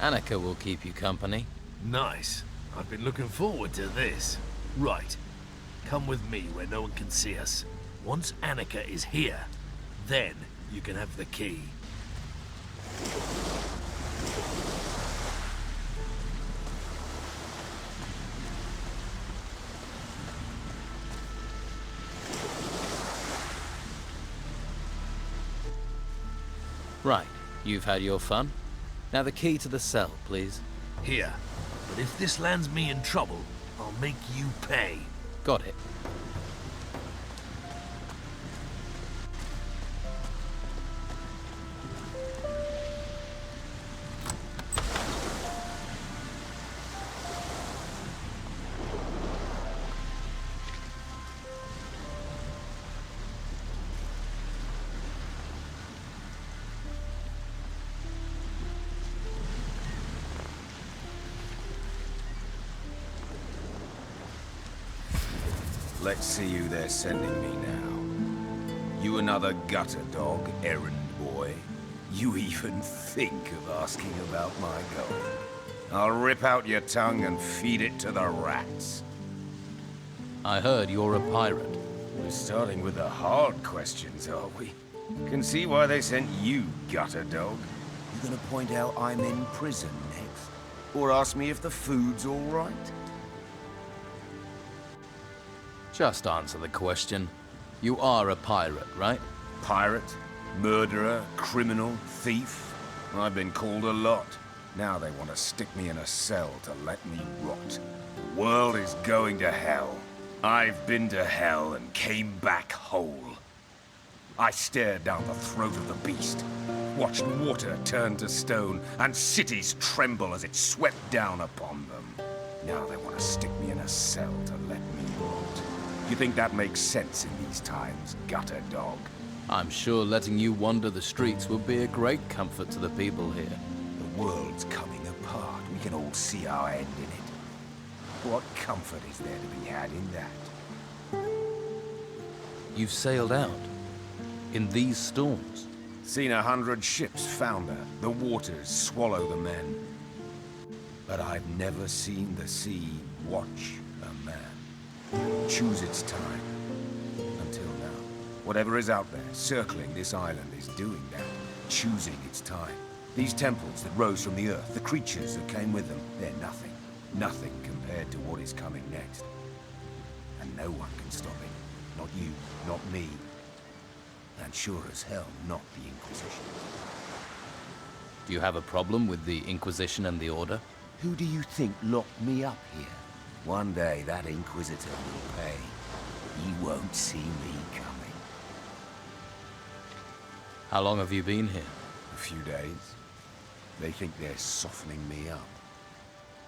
Annika will keep you company. Nice. I've been looking forward to this. Right. Come with me where no one can see us. Once Annika is here, then you can have the key. Right, you've had your fun. Now the key to the cell, please. Here. But if this lands me in trouble, I'll make you pay. Got it. Let's see who they're sending me now. You another gutter dog, errand boy? You even think of asking about my gold? I'll rip out your tongue and feed it to the rats. I heard you're a pirate. We're starting with the hard questions, are we? Can see why they sent you, gutter dog. You gonna point out I'm in prison next? Or ask me if the food's all right? Just answer the question. You are a pirate, right? Pirate? Murderer? Criminal? Thief? I've been called a lot. Now they want to stick me in a cell to let me rot. The world is going to hell. I've been to hell and came back whole. I stared down the throat of the beast, watched water turn to stone, and cities tremble as it swept down upon them. Now they want to stick me in a cell to let me rot. You think that makes sense in these times, gutter dog? I'm sure letting you wander the streets would be a great comfort to the people here. The world's coming apart. We can all see our end in it. What comfort is there to be had in that? You've sailed out in these storms. Seen 100 ships founder, the waters swallow the men. But I've never seen the sea watch a man. Choose its time. Until now. Whatever is out there, circling this island, is doing that. Choosing its time. These temples that rose from the earth, the creatures that came with them, they're nothing. Nothing compared to what is coming next. And no one can stop it. Not you, not me. And sure as hell, not the Inquisition. Do you have a problem with the Inquisition and the Order? Who do you think locked me up here? One day that Inquisitor will pay. He won't see me coming. How long have you been here? A few days. They think they're softening me up.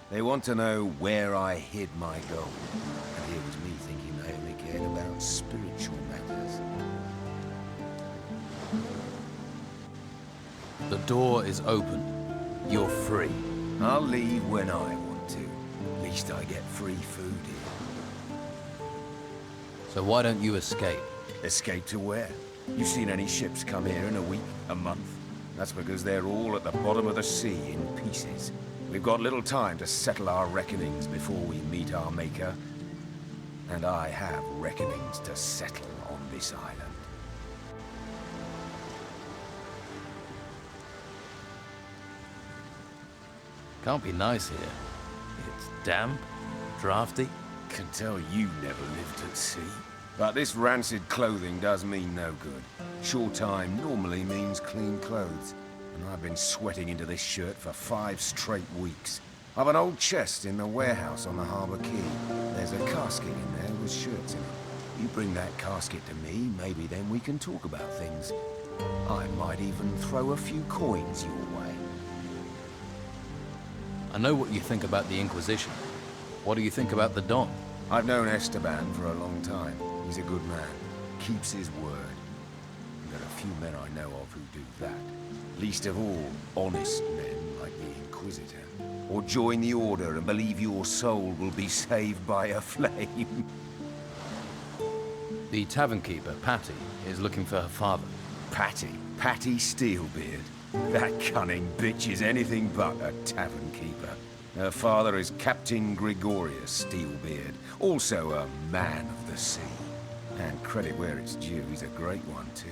They want to know where I hid my gold. And here was me thinking they only cared about spiritual matters. The door is open. You're free. I'll leave when I want to. At least I get free food here. So why don't you escape? Escape to where? You seen any ships come here in a week, a month? That's because they're all at the bottom of the sea in pieces. We've got little time to settle our reckonings before we meet our maker. And I have reckonings to settle on this island. Can't be nice here. It's damp, drafty. Can tell you never lived at sea. But this rancid clothing does mean no good. Short time normally means clean clothes. And I've been sweating into this shirt for 5 straight weeks. I've an old chest in the warehouse on the harbour quay. There's a casket in there with shirts in it. You bring that casket to me, maybe then we can talk about things. I might even throw a few coins your way. I know what you think about the Inquisition. What do you think about the Don? I've known Esteban for a long time. He's a good man. Keeps his word. There are few men I know of who do that. Least of all, honest men like the Inquisitor. Or join the Order and believe your soul will be saved by a flame. The tavern keeper, Patty, is looking for her father. Patty? Patty Steelbeard? That cunning bitch is anything but a tavern keeper. Her father is Captain Gregorius Steelbeard, also a man of the sea. And credit where it's due, he's a great one too.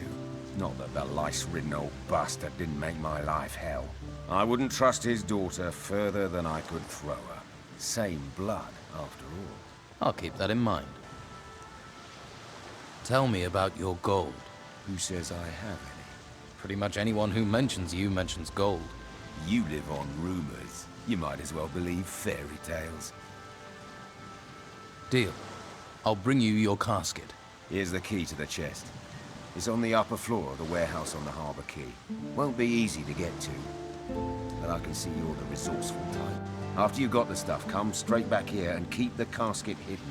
Not that the lice-ridden old bastard didn't make my life hell. I wouldn't trust his daughter further than I could throw her. Same blood, after all. I'll keep that in mind. Tell me about your gold. Who says I have any? Pretty much anyone who mentions you mentions gold. You live on rumors. You might as well believe fairy tales. Deal. I'll bring you your casket. Here's the key to the chest. It's on the upper floor of the warehouse on the Harbour Quay. Won't be easy to get to, but I can see you're the resourceful type. After you got the stuff, come straight back here and keep the casket hidden.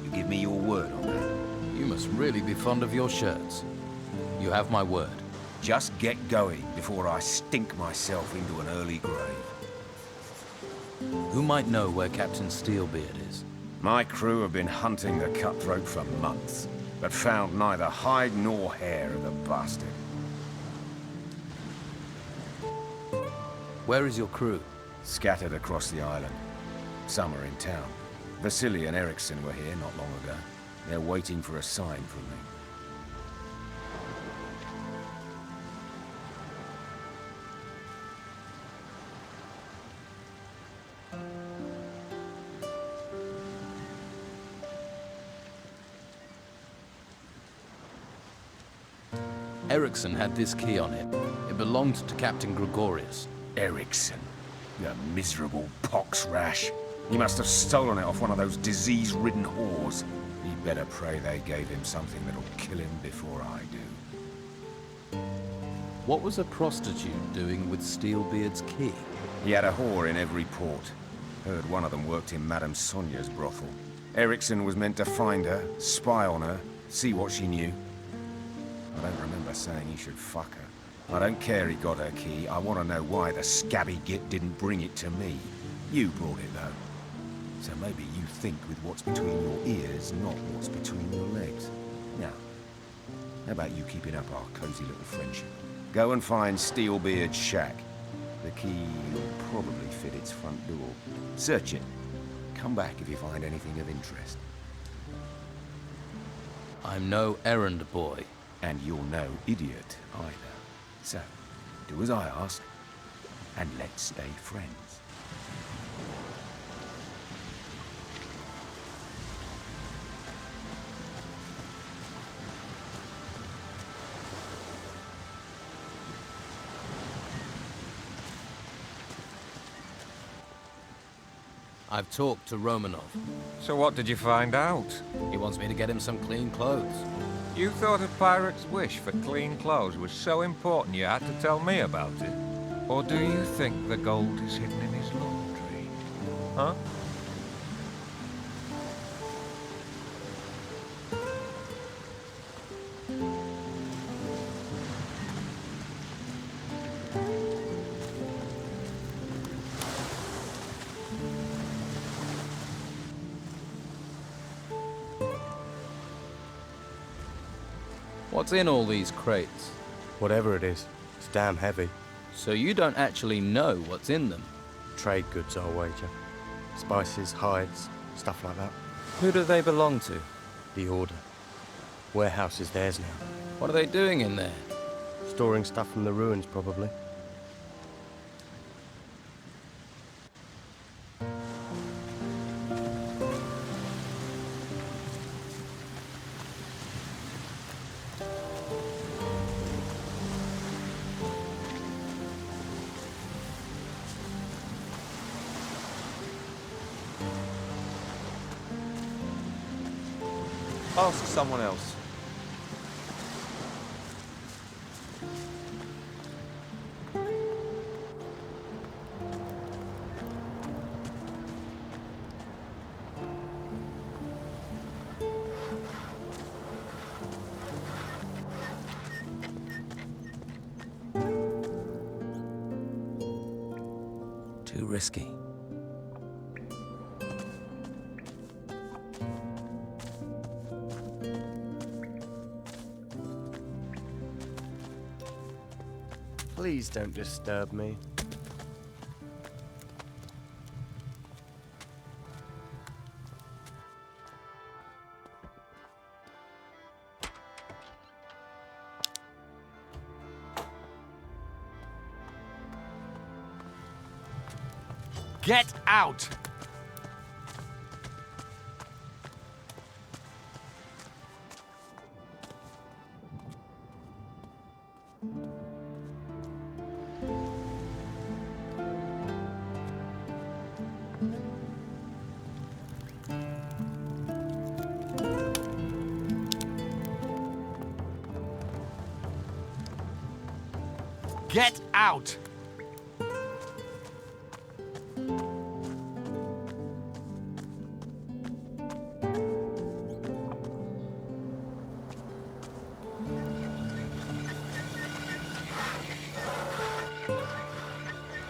You give me your word on that. You must really be fond of your shirts. You have my word. Just get going before I stink myself into an early grave. Who might know where Captain Steelbeard is? My crew have been hunting the cutthroat for months, but found neither hide nor hair of the bastard. Where is your crew? Scattered across the island. Some are in town. Vasily and Eriksson were here not long ago. They're waiting for a sign from me. Eriksson had this key on him. It belonged to Captain Gregorius. Eriksson, the miserable pox rash. He must have stolen it off one of those disease-ridden whores. He'd better pray they gave him something that'll kill him before I do. What was a prostitute doing with Steelbeard's key? He had a whore in every port. Heard one of them worked in Madame Sonia's brothel. Eriksson was meant to find her, spy on her, see what she knew. I don't remember saying he should fuck her. I don't care he got her key. I want to know why the scabby git didn't bring it to me. You brought it, though. So maybe you think with what's between your ears, not what's between your legs. Now, how about you keeping up our cozy little friendship? Go and find Steelbeard's shack. The key will probably fit its front door. Search it. Come back if you find anything of interest. I'm no errand boy. And you're no idiot either. So, do as I ask, and let's stay friends. I've talked to Romanov. So what did you find out? He wants me to get him some clean clothes. You thought a pirate's wish for clean clothes was so important you had to tell me about it? Or do you think the gold is hidden in his laundry? Huh? What's in all these crates? Whatever it is, it's damn heavy. So you don't actually know what's in them? Trade goods, I'll wager. Spices, hides, stuff like that. Who do they belong to? The Order. Warehouse is theirs now. What are they doing in there? Storing stuff from the ruins, probably. Ask someone else. Too risky. Please don't disturb me. Get out! Get out!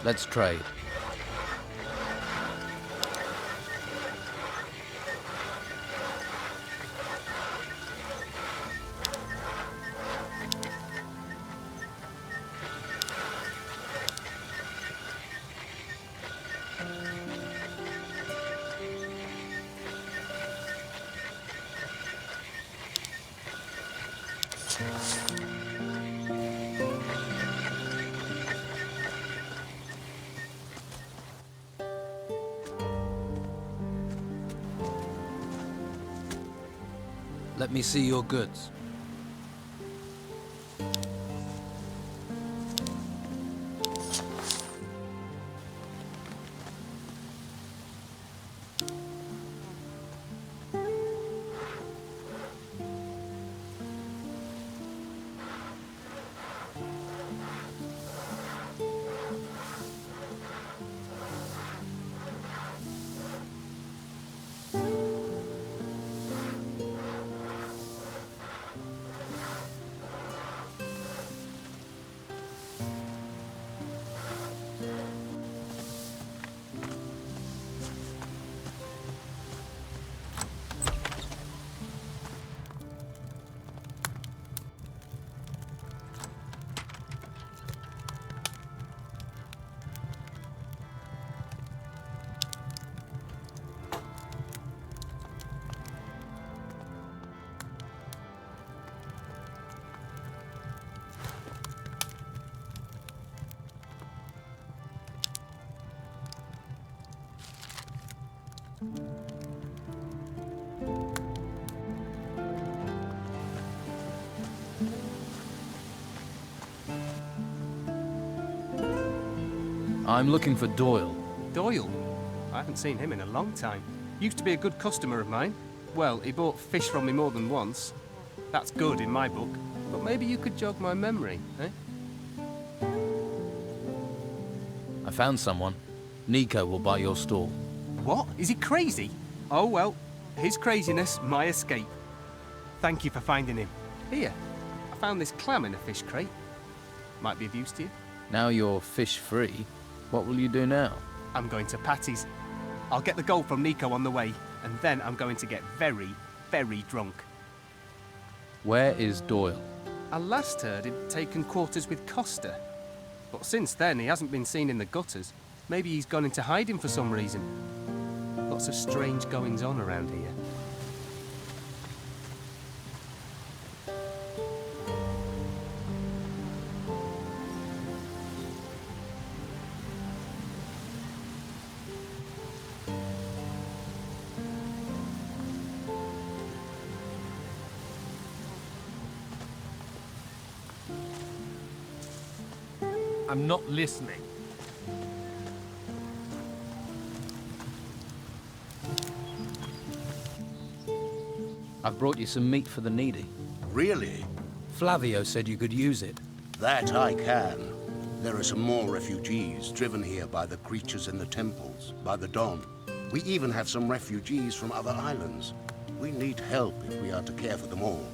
Let's trade. Let me see your goods. I'm looking for Doyle. Doyle? I haven't seen him in a long time. Used to be a good customer of mine. Well, he bought fish from me more than once. That's good in my book. But maybe you could jog my memory, eh? I found someone. Nico will buy your stall. What? Is he crazy? Oh, well, his craziness, my escape. Thank you for finding him. Here, I found this clam in a fish crate. Might be of use to you. Now you're fish-free, what will you do now? I'm going to Patty's. I'll get the gold from Nico on the way, and then I'm going to get very, very drunk. Where is Doyle? I last heard he'd taken quarters with Costa. But since then, he hasn't been seen in the gutters. Maybe he's gone into hiding for some reason. Lots of strange goings-on around here. I'm not listening. I've brought you some meat for the needy. Really? Flavio said you could use it. That I can. There are some more refugees driven here by the creatures in the temples, by the Don. We even have some refugees from other islands. We need help if we are to care for them all.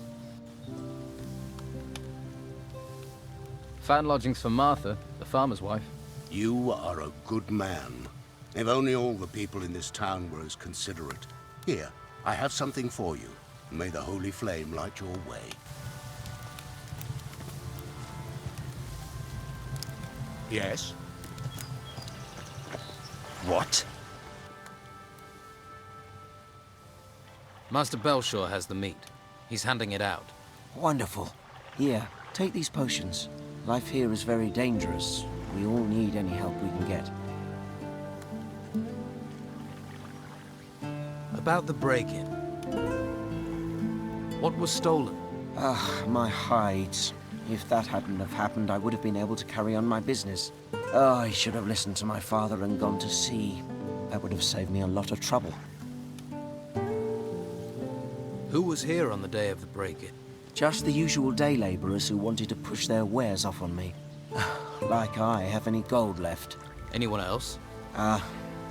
Found lodgings for Martha, the farmer's wife. You are a good man. If only all the people in this town were as considerate. Here, I have something for you. May the holy flame light your way. Yes? What? Master Belshaw has the meat. He's handing it out. Wonderful. Here, take these potions. Life here is very dangerous. We all need any help we can get. About the break-in. What was stolen? My hides. If that hadn't have happened, I would have been able to carry on my business. Oh, I should have listened to my father and gone to sea. That would have saved me a lot of trouble. Who was here on the day of the break-in? Just the usual day labourers who wanted to push their wares off on me. Like I have any gold left. Anyone else?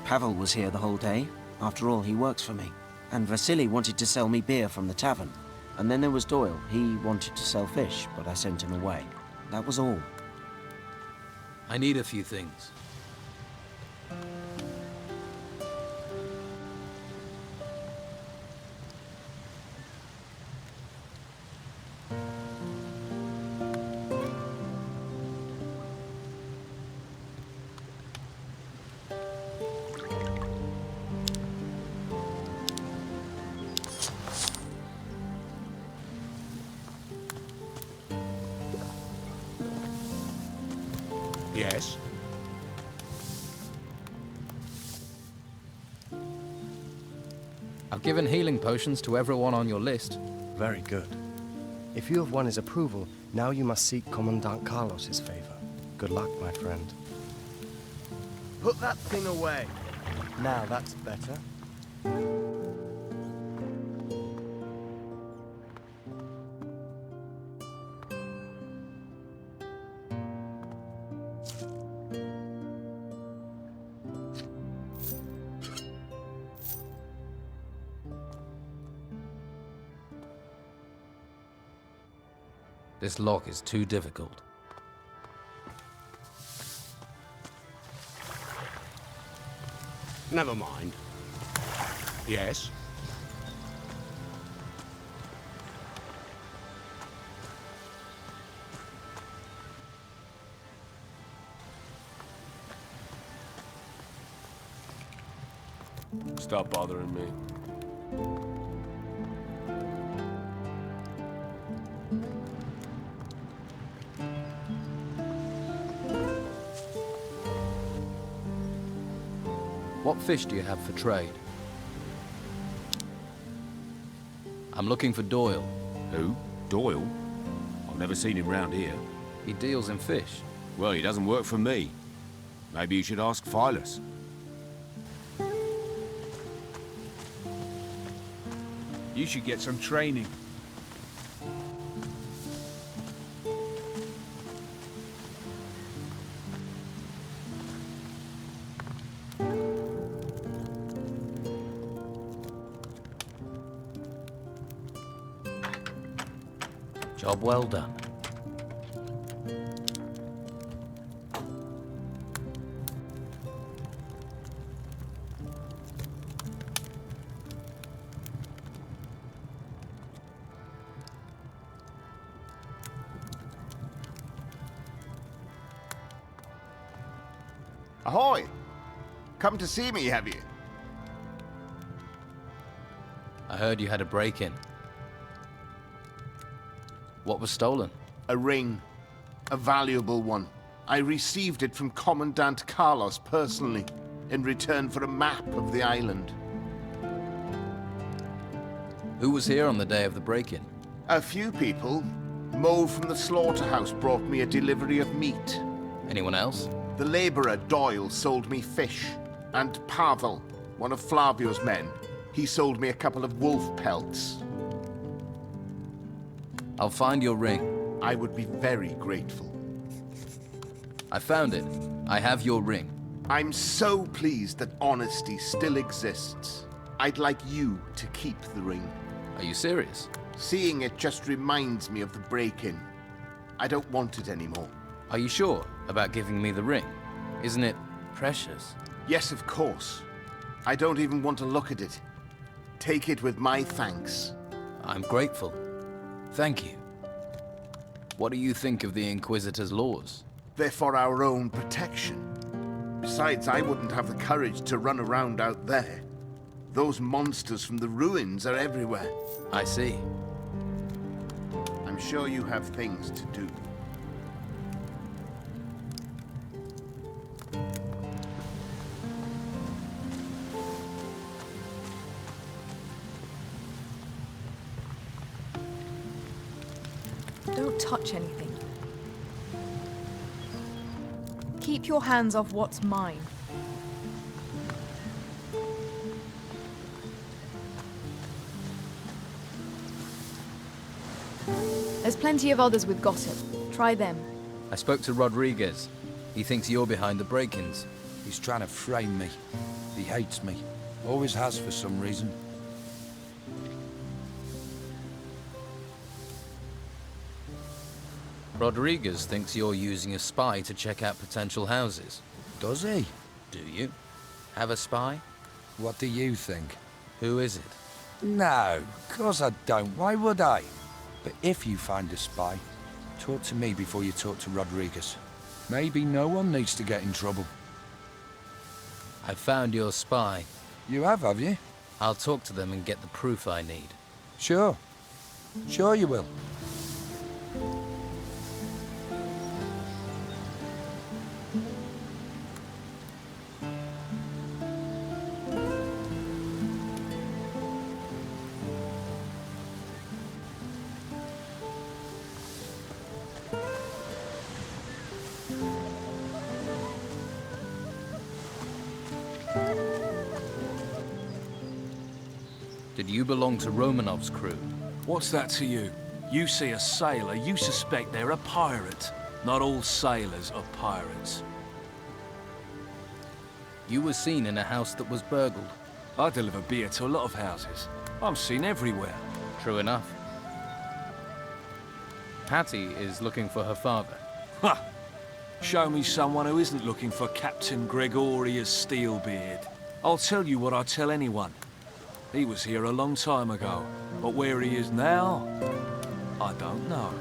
Pavel was here the whole day. After all, he works for me. And Vasily wanted to sell me beer from the tavern. And then there was Doyle. He wanted to sell fish, but I sent him away. That was all. I need a few things. Yes? I've given healing potions to everyone on your list. Very good. If you have won his approval, now you must seek Commandant Carlos's favor. Good luck, my friend. Put that thing away. Now that's better. This lock is too difficult. Never mind. Yes? Stop bothering me. What fish do you have for trade? I'm looking for Doyle. Who? Doyle? I've never seen him round here. He deals in fish. Well, he doesn't work for me. Maybe you should ask Phyllis. You should get some training. Job well done. Ahoy! Come to see me, have you? I heard you had a break-in. What was stolen? A ring. A valuable one. I received it from Commandant Carlos personally, in return for a map of the island. Who was here on the day of the break-in? A few people. Mo from the slaughterhouse brought me a delivery of meat. Anyone else? The labourer Doyle sold me fish. And Pavel, one of Flavio's men, he sold me a couple of wolf pelts. I'll find your ring. I would be very grateful. I found it. I have your ring. I'm so pleased that honesty still exists. I'd like you to keep the ring. Are you serious? Seeing it just reminds me of the break-in. I don't want it anymore. Are you sure about giving me the ring? Isn't it precious? Yes, of course. I don't even want to look at it. Take it with my thanks. I'm grateful. Thank you. What do you think of the Inquisitor's laws? They're for our own protection. Besides, I wouldn't have the courage to run around out there. Those monsters from the ruins are everywhere. I see. I'm sure you have things to do. Don't touch anything. Keep your hands off what's mine. There's plenty of others with gossip. Try them. I spoke to Rodriguez. He thinks you're behind the break-ins. He's trying to frame me. He hates me. Always has for some reason. Rodriguez thinks you're using a spy to check out potential houses. Does he? Do you? Have a spy? What do you think? Who is it? No, of course I don't. Why would I? But if you find a spy, talk to me before you talk to Rodriguez. Maybe no one needs to get in trouble. I found your spy. You have you? I'll talk to them and get the proof I need. Sure. Sure you will. Did you belong to Romanov's crew? What's that to you? You see a sailor, you suspect they're a pirate. Not all sailors are pirates. You were seen in a house that was burgled. I deliver beer to a lot of houses. I'm seen everywhere. True enough. Patty is looking for her father. Ha! Show me someone who isn't looking for Captain Gregorius Steelbeard. I'll tell you what I tell anyone. He was here a long time ago, but where he is now, I don't know.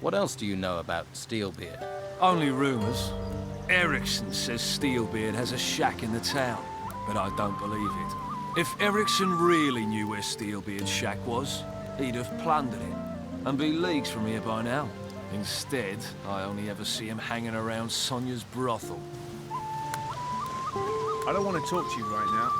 What else do you know about Steelbeard? Only rumors. Erickson says Steelbeard has a shack in the town, but I don't believe it. If Erickson really knew where Steelbeard's shack was, he'd have plundered it, and be leagues from here by now. Instead, I only ever see him hanging around Sonia's brothel. I don't want to talk to you right now.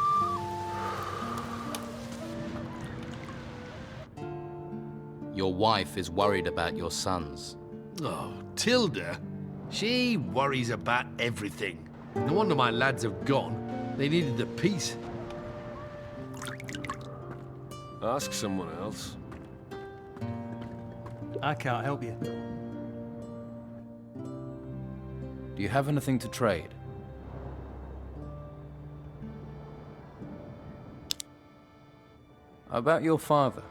Your wife is worried about your sons. Oh, Tilda? She worries about everything. No wonder my lads have gone. They needed the peace. Ask someone else. I can't help you. Do you have anything to trade? About your father.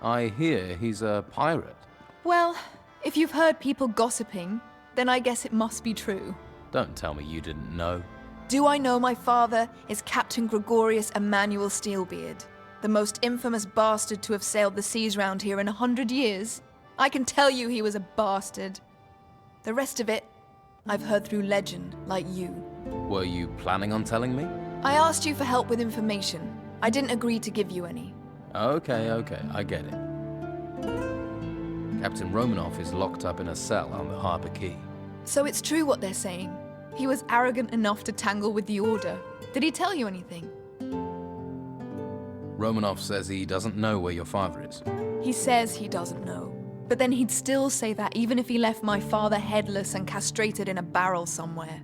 I hear he's a pirate. Well, if you've heard people gossiping, then I guess it must be true. Don't tell me you didn't know. Do I know my father is Captain Gregorius Emmanuel Steelbeard, the most infamous bastard to have sailed the seas round here in 100 years? I can tell you he was a bastard. The rest of it, I've heard through legend, like you. Were you planning on telling me? I asked you for help with information. I didn't agree to give you any. Okay, I get it. Captain Romanov is locked up in a cell on the Harbour Quay. So it's true what they're saying. He was arrogant enough to tangle with the Order. Did he tell you anything? Romanov says he doesn't know where your father is. He says he doesn't know. But then he'd still say that even if he left my father headless and castrated in a barrel somewhere.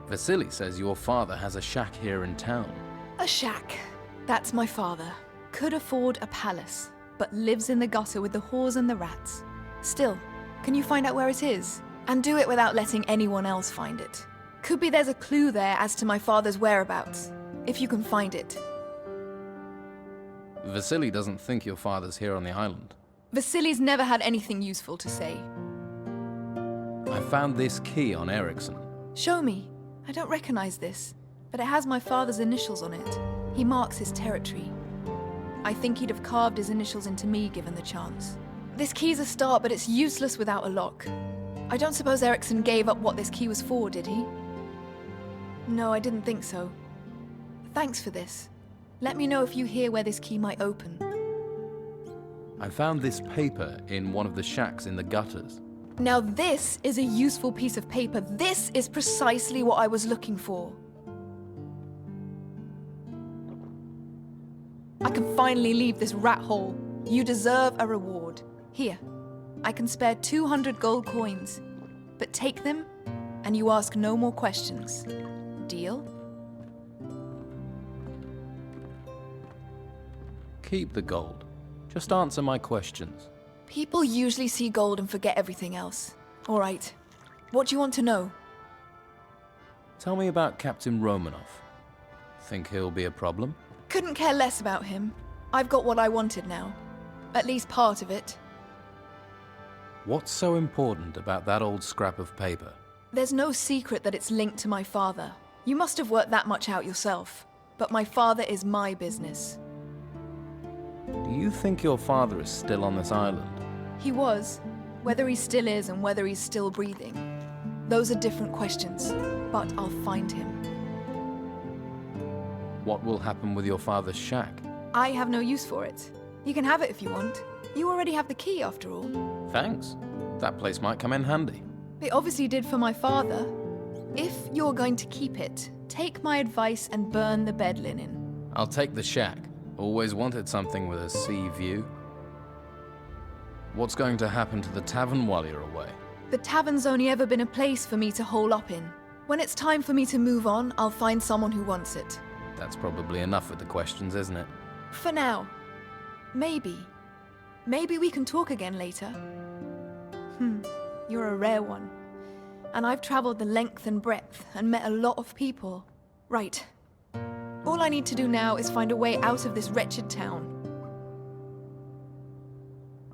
Vasily says your father has a shack here in town. A shack. That's my father. Could afford a palace, but lives in the gutter with the whores and the rats. Still, can you find out where it is? And do it without letting anyone else find it. Could be there's a clue there as to my father's whereabouts, if you can find it. Vasily doesn't think your father's here on the island. Vasily's never had anything useful to say. I found this key on Erickson. Show me. I don't recognize this, but it has my father's initials on it. He marks his territory. I think he'd have carved his initials into me given the chance. This key's a start, but it's useless without a lock. I don't suppose Erickson gave up what this key was for, did he? No, I didn't think so. Thanks for this. Let me know if you hear where this key might open. I found this paper in one of the shacks in the gutters. Now this is a useful piece of paper. This is precisely what I was looking for. I can finally leave this rat hole. You deserve a reward. Here, I can spare 200 gold coins. But take them, and you ask no more questions. Deal? Keep the gold. Just answer my questions. People usually see gold and forget everything else. All right. What do you want to know? Tell me about Captain Romanov. Think he'll be a problem? Couldn't care less about him. I've got what I wanted now. At least part of it. What's so important about that old scrap of paper? There's no secret that it's linked to my father. You must have worked that much out yourself. But my father is my business. Do you think your father is still on this island? He was. Whether he still is and whether he's still breathing. Those are different questions. But I'll find him. What will happen with your father's shack? I have no use for it. You can have it if you want. You already have the key, after all. Thanks. That place might come in handy. It obviously did for my father. If you're going to keep it, take my advice and burn the bed linen. I'll take the shack. Always wanted something with a sea view. What's going to happen to the tavern while you're away? The tavern's only ever been a place for me to hole up in. When it's time for me to move on, I'll find someone who wants it. That's probably enough with the questions, isn't it? For now. Maybe. Maybe we can talk again later. You're a rare one. And I've traveled the length and breadth and met a lot of people. Right. All I need to do now is find a way out of this wretched town.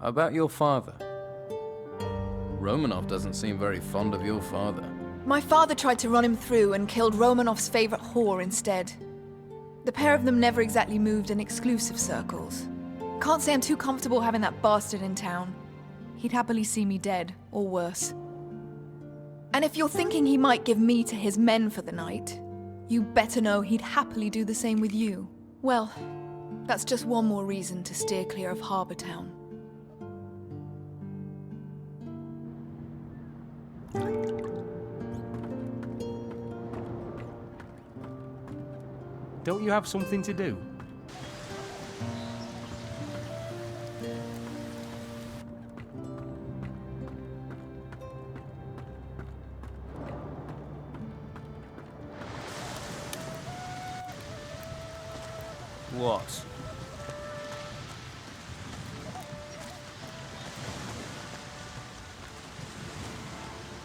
About your father. Romanov doesn't seem very fond of your father. My father tried to run him through and killed Romanov's favorite whore instead. The pair of them never exactly moved in exclusive circles. Can't say I'm too comfortable having that bastard in town. He'd happily see me dead, or worse. And if you're thinking he might give me to his men for the night, you better know he'd happily do the same with you. Well, that's just one more reason to steer clear of Harbour Town. Don't you have something to do? What?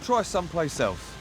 Try someplace else.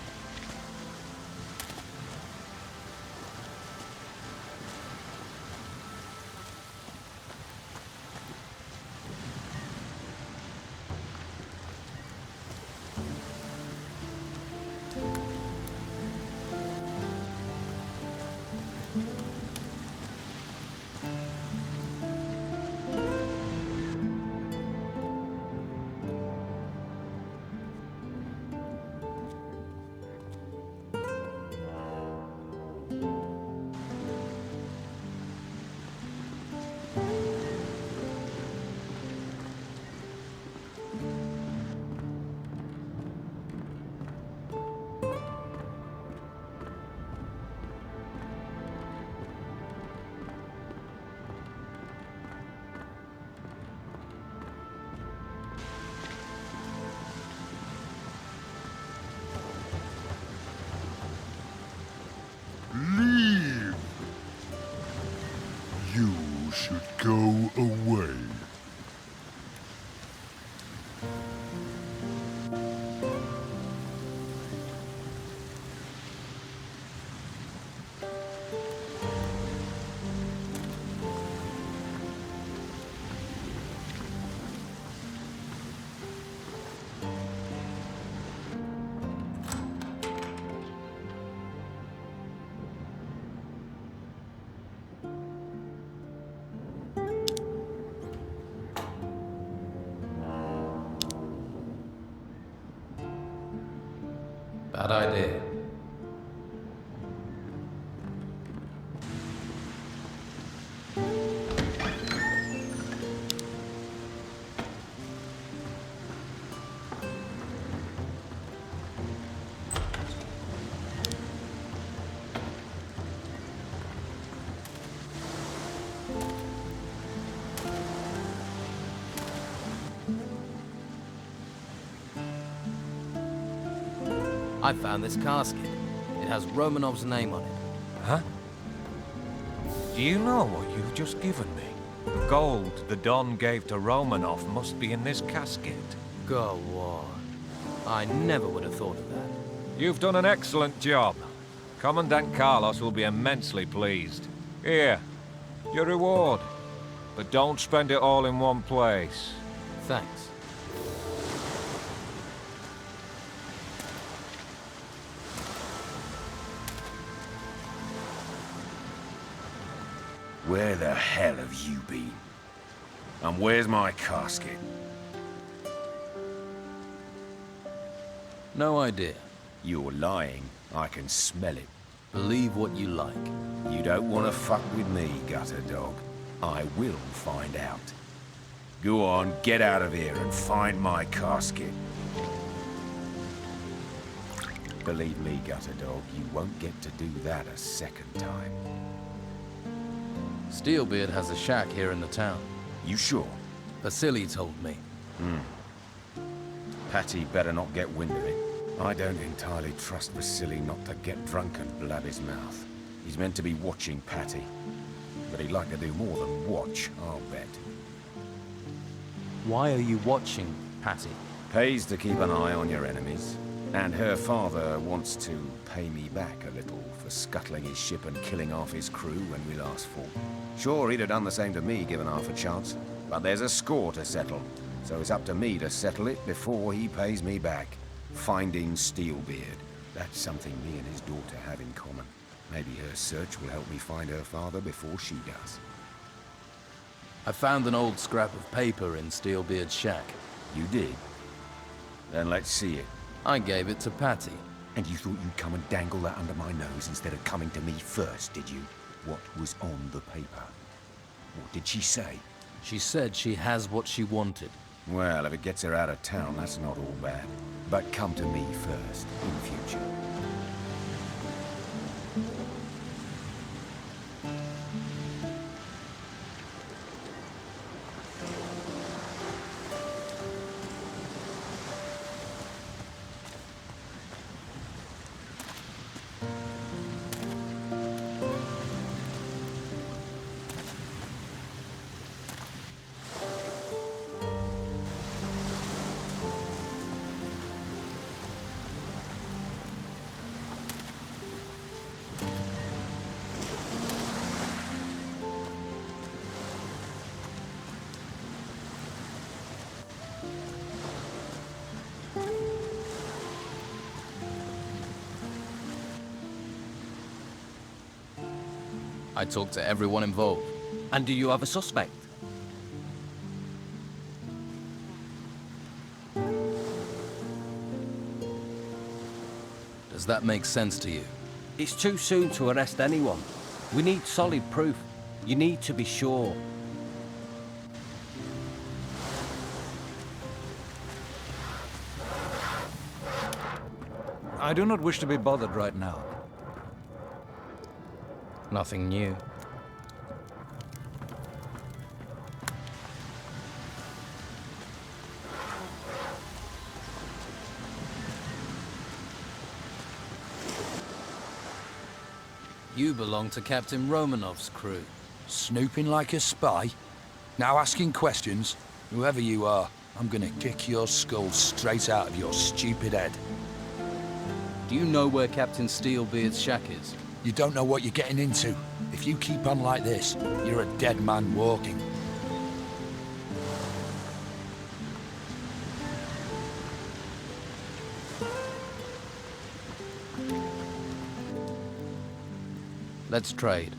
Leave! You should go away. Bad idea. I found this casket. It has Romanov's name on it. Huh? Do you know what you've just given me? The gold the Don gave to Romanov must be in this casket. Go on. I never would have thought of that. You've done an excellent job. Commandant Carlos will be immensely pleased. Here, your reward. But don't spend it all in one place. Thanks. Where the hell have you been? And where's my casket? No idea. You're lying. I can smell it. Believe what you like. You don't want to fuck with me, gutter dog. I will find out. Go on, get out of here and find my casket. Believe me, gutter dog, you won't get to do that a second time. Steelbeard has a shack here in the town. You sure? Vasily told me. Patty better not get wind of it. I don't entirely trust Vasily not to get drunk and blab his mouth. He's meant to be watching Patty. But he'd like to do more than watch, I'll bet. Why are you watching Patty? Pays to keep an eye on your enemies. And her father wants to pay me back a little for scuttling his ship and killing half his crew when we last fought. Sure, he'd have done the same to me given half a chance. But there's a score to settle. So it's up to me to settle it before he pays me back. Finding Steelbeard. That's something me and his daughter have in common. Maybe her search will help me find her father before she does. I found an old scrap of paper in Steelbeard's shack. You did? Then let's see it. I gave it to Patty. And you thought you'd come and dangle that under my nose instead of coming to me first, did you? What was on the paper? What did she say? She said she has what she wanted. Well, if it gets her out of town, that's not all bad. But come to me first, in future. I talked to everyone involved. And do you have a suspect? Does that make sense to you? It's too soon to arrest anyone. We need solid proof. You need to be sure. I do not wish to be bothered right now. Nothing new. You belong to Captain Romanov's crew. Snooping like a spy? Now asking questions? Whoever you are, I'm gonna kick your skull straight out of your stupid head. Do you know where Captain Steelbeard's shack is? You don't know what you're getting into. If you keep on like this, you're a dead man walking. Let's trade.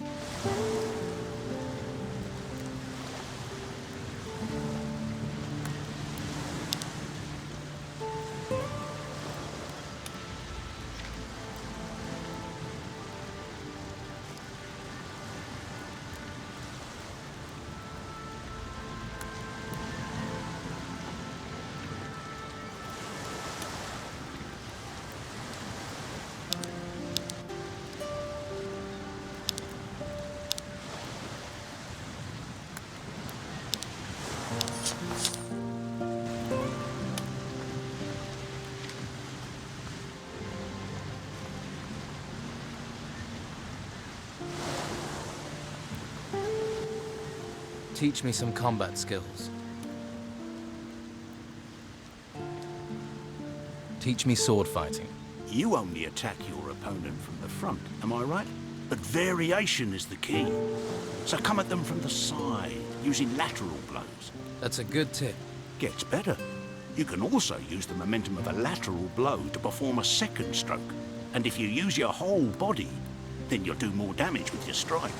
Teach me some combat skills. Teach me sword fighting. You only attack your opponent from the front, am I right? But variation is the key. So come at them from the side, using lateral blows. That's a good tip. Gets better. You can also use the momentum of a lateral blow to perform a second stroke. And if you use your whole body, then you'll do more damage with your strike.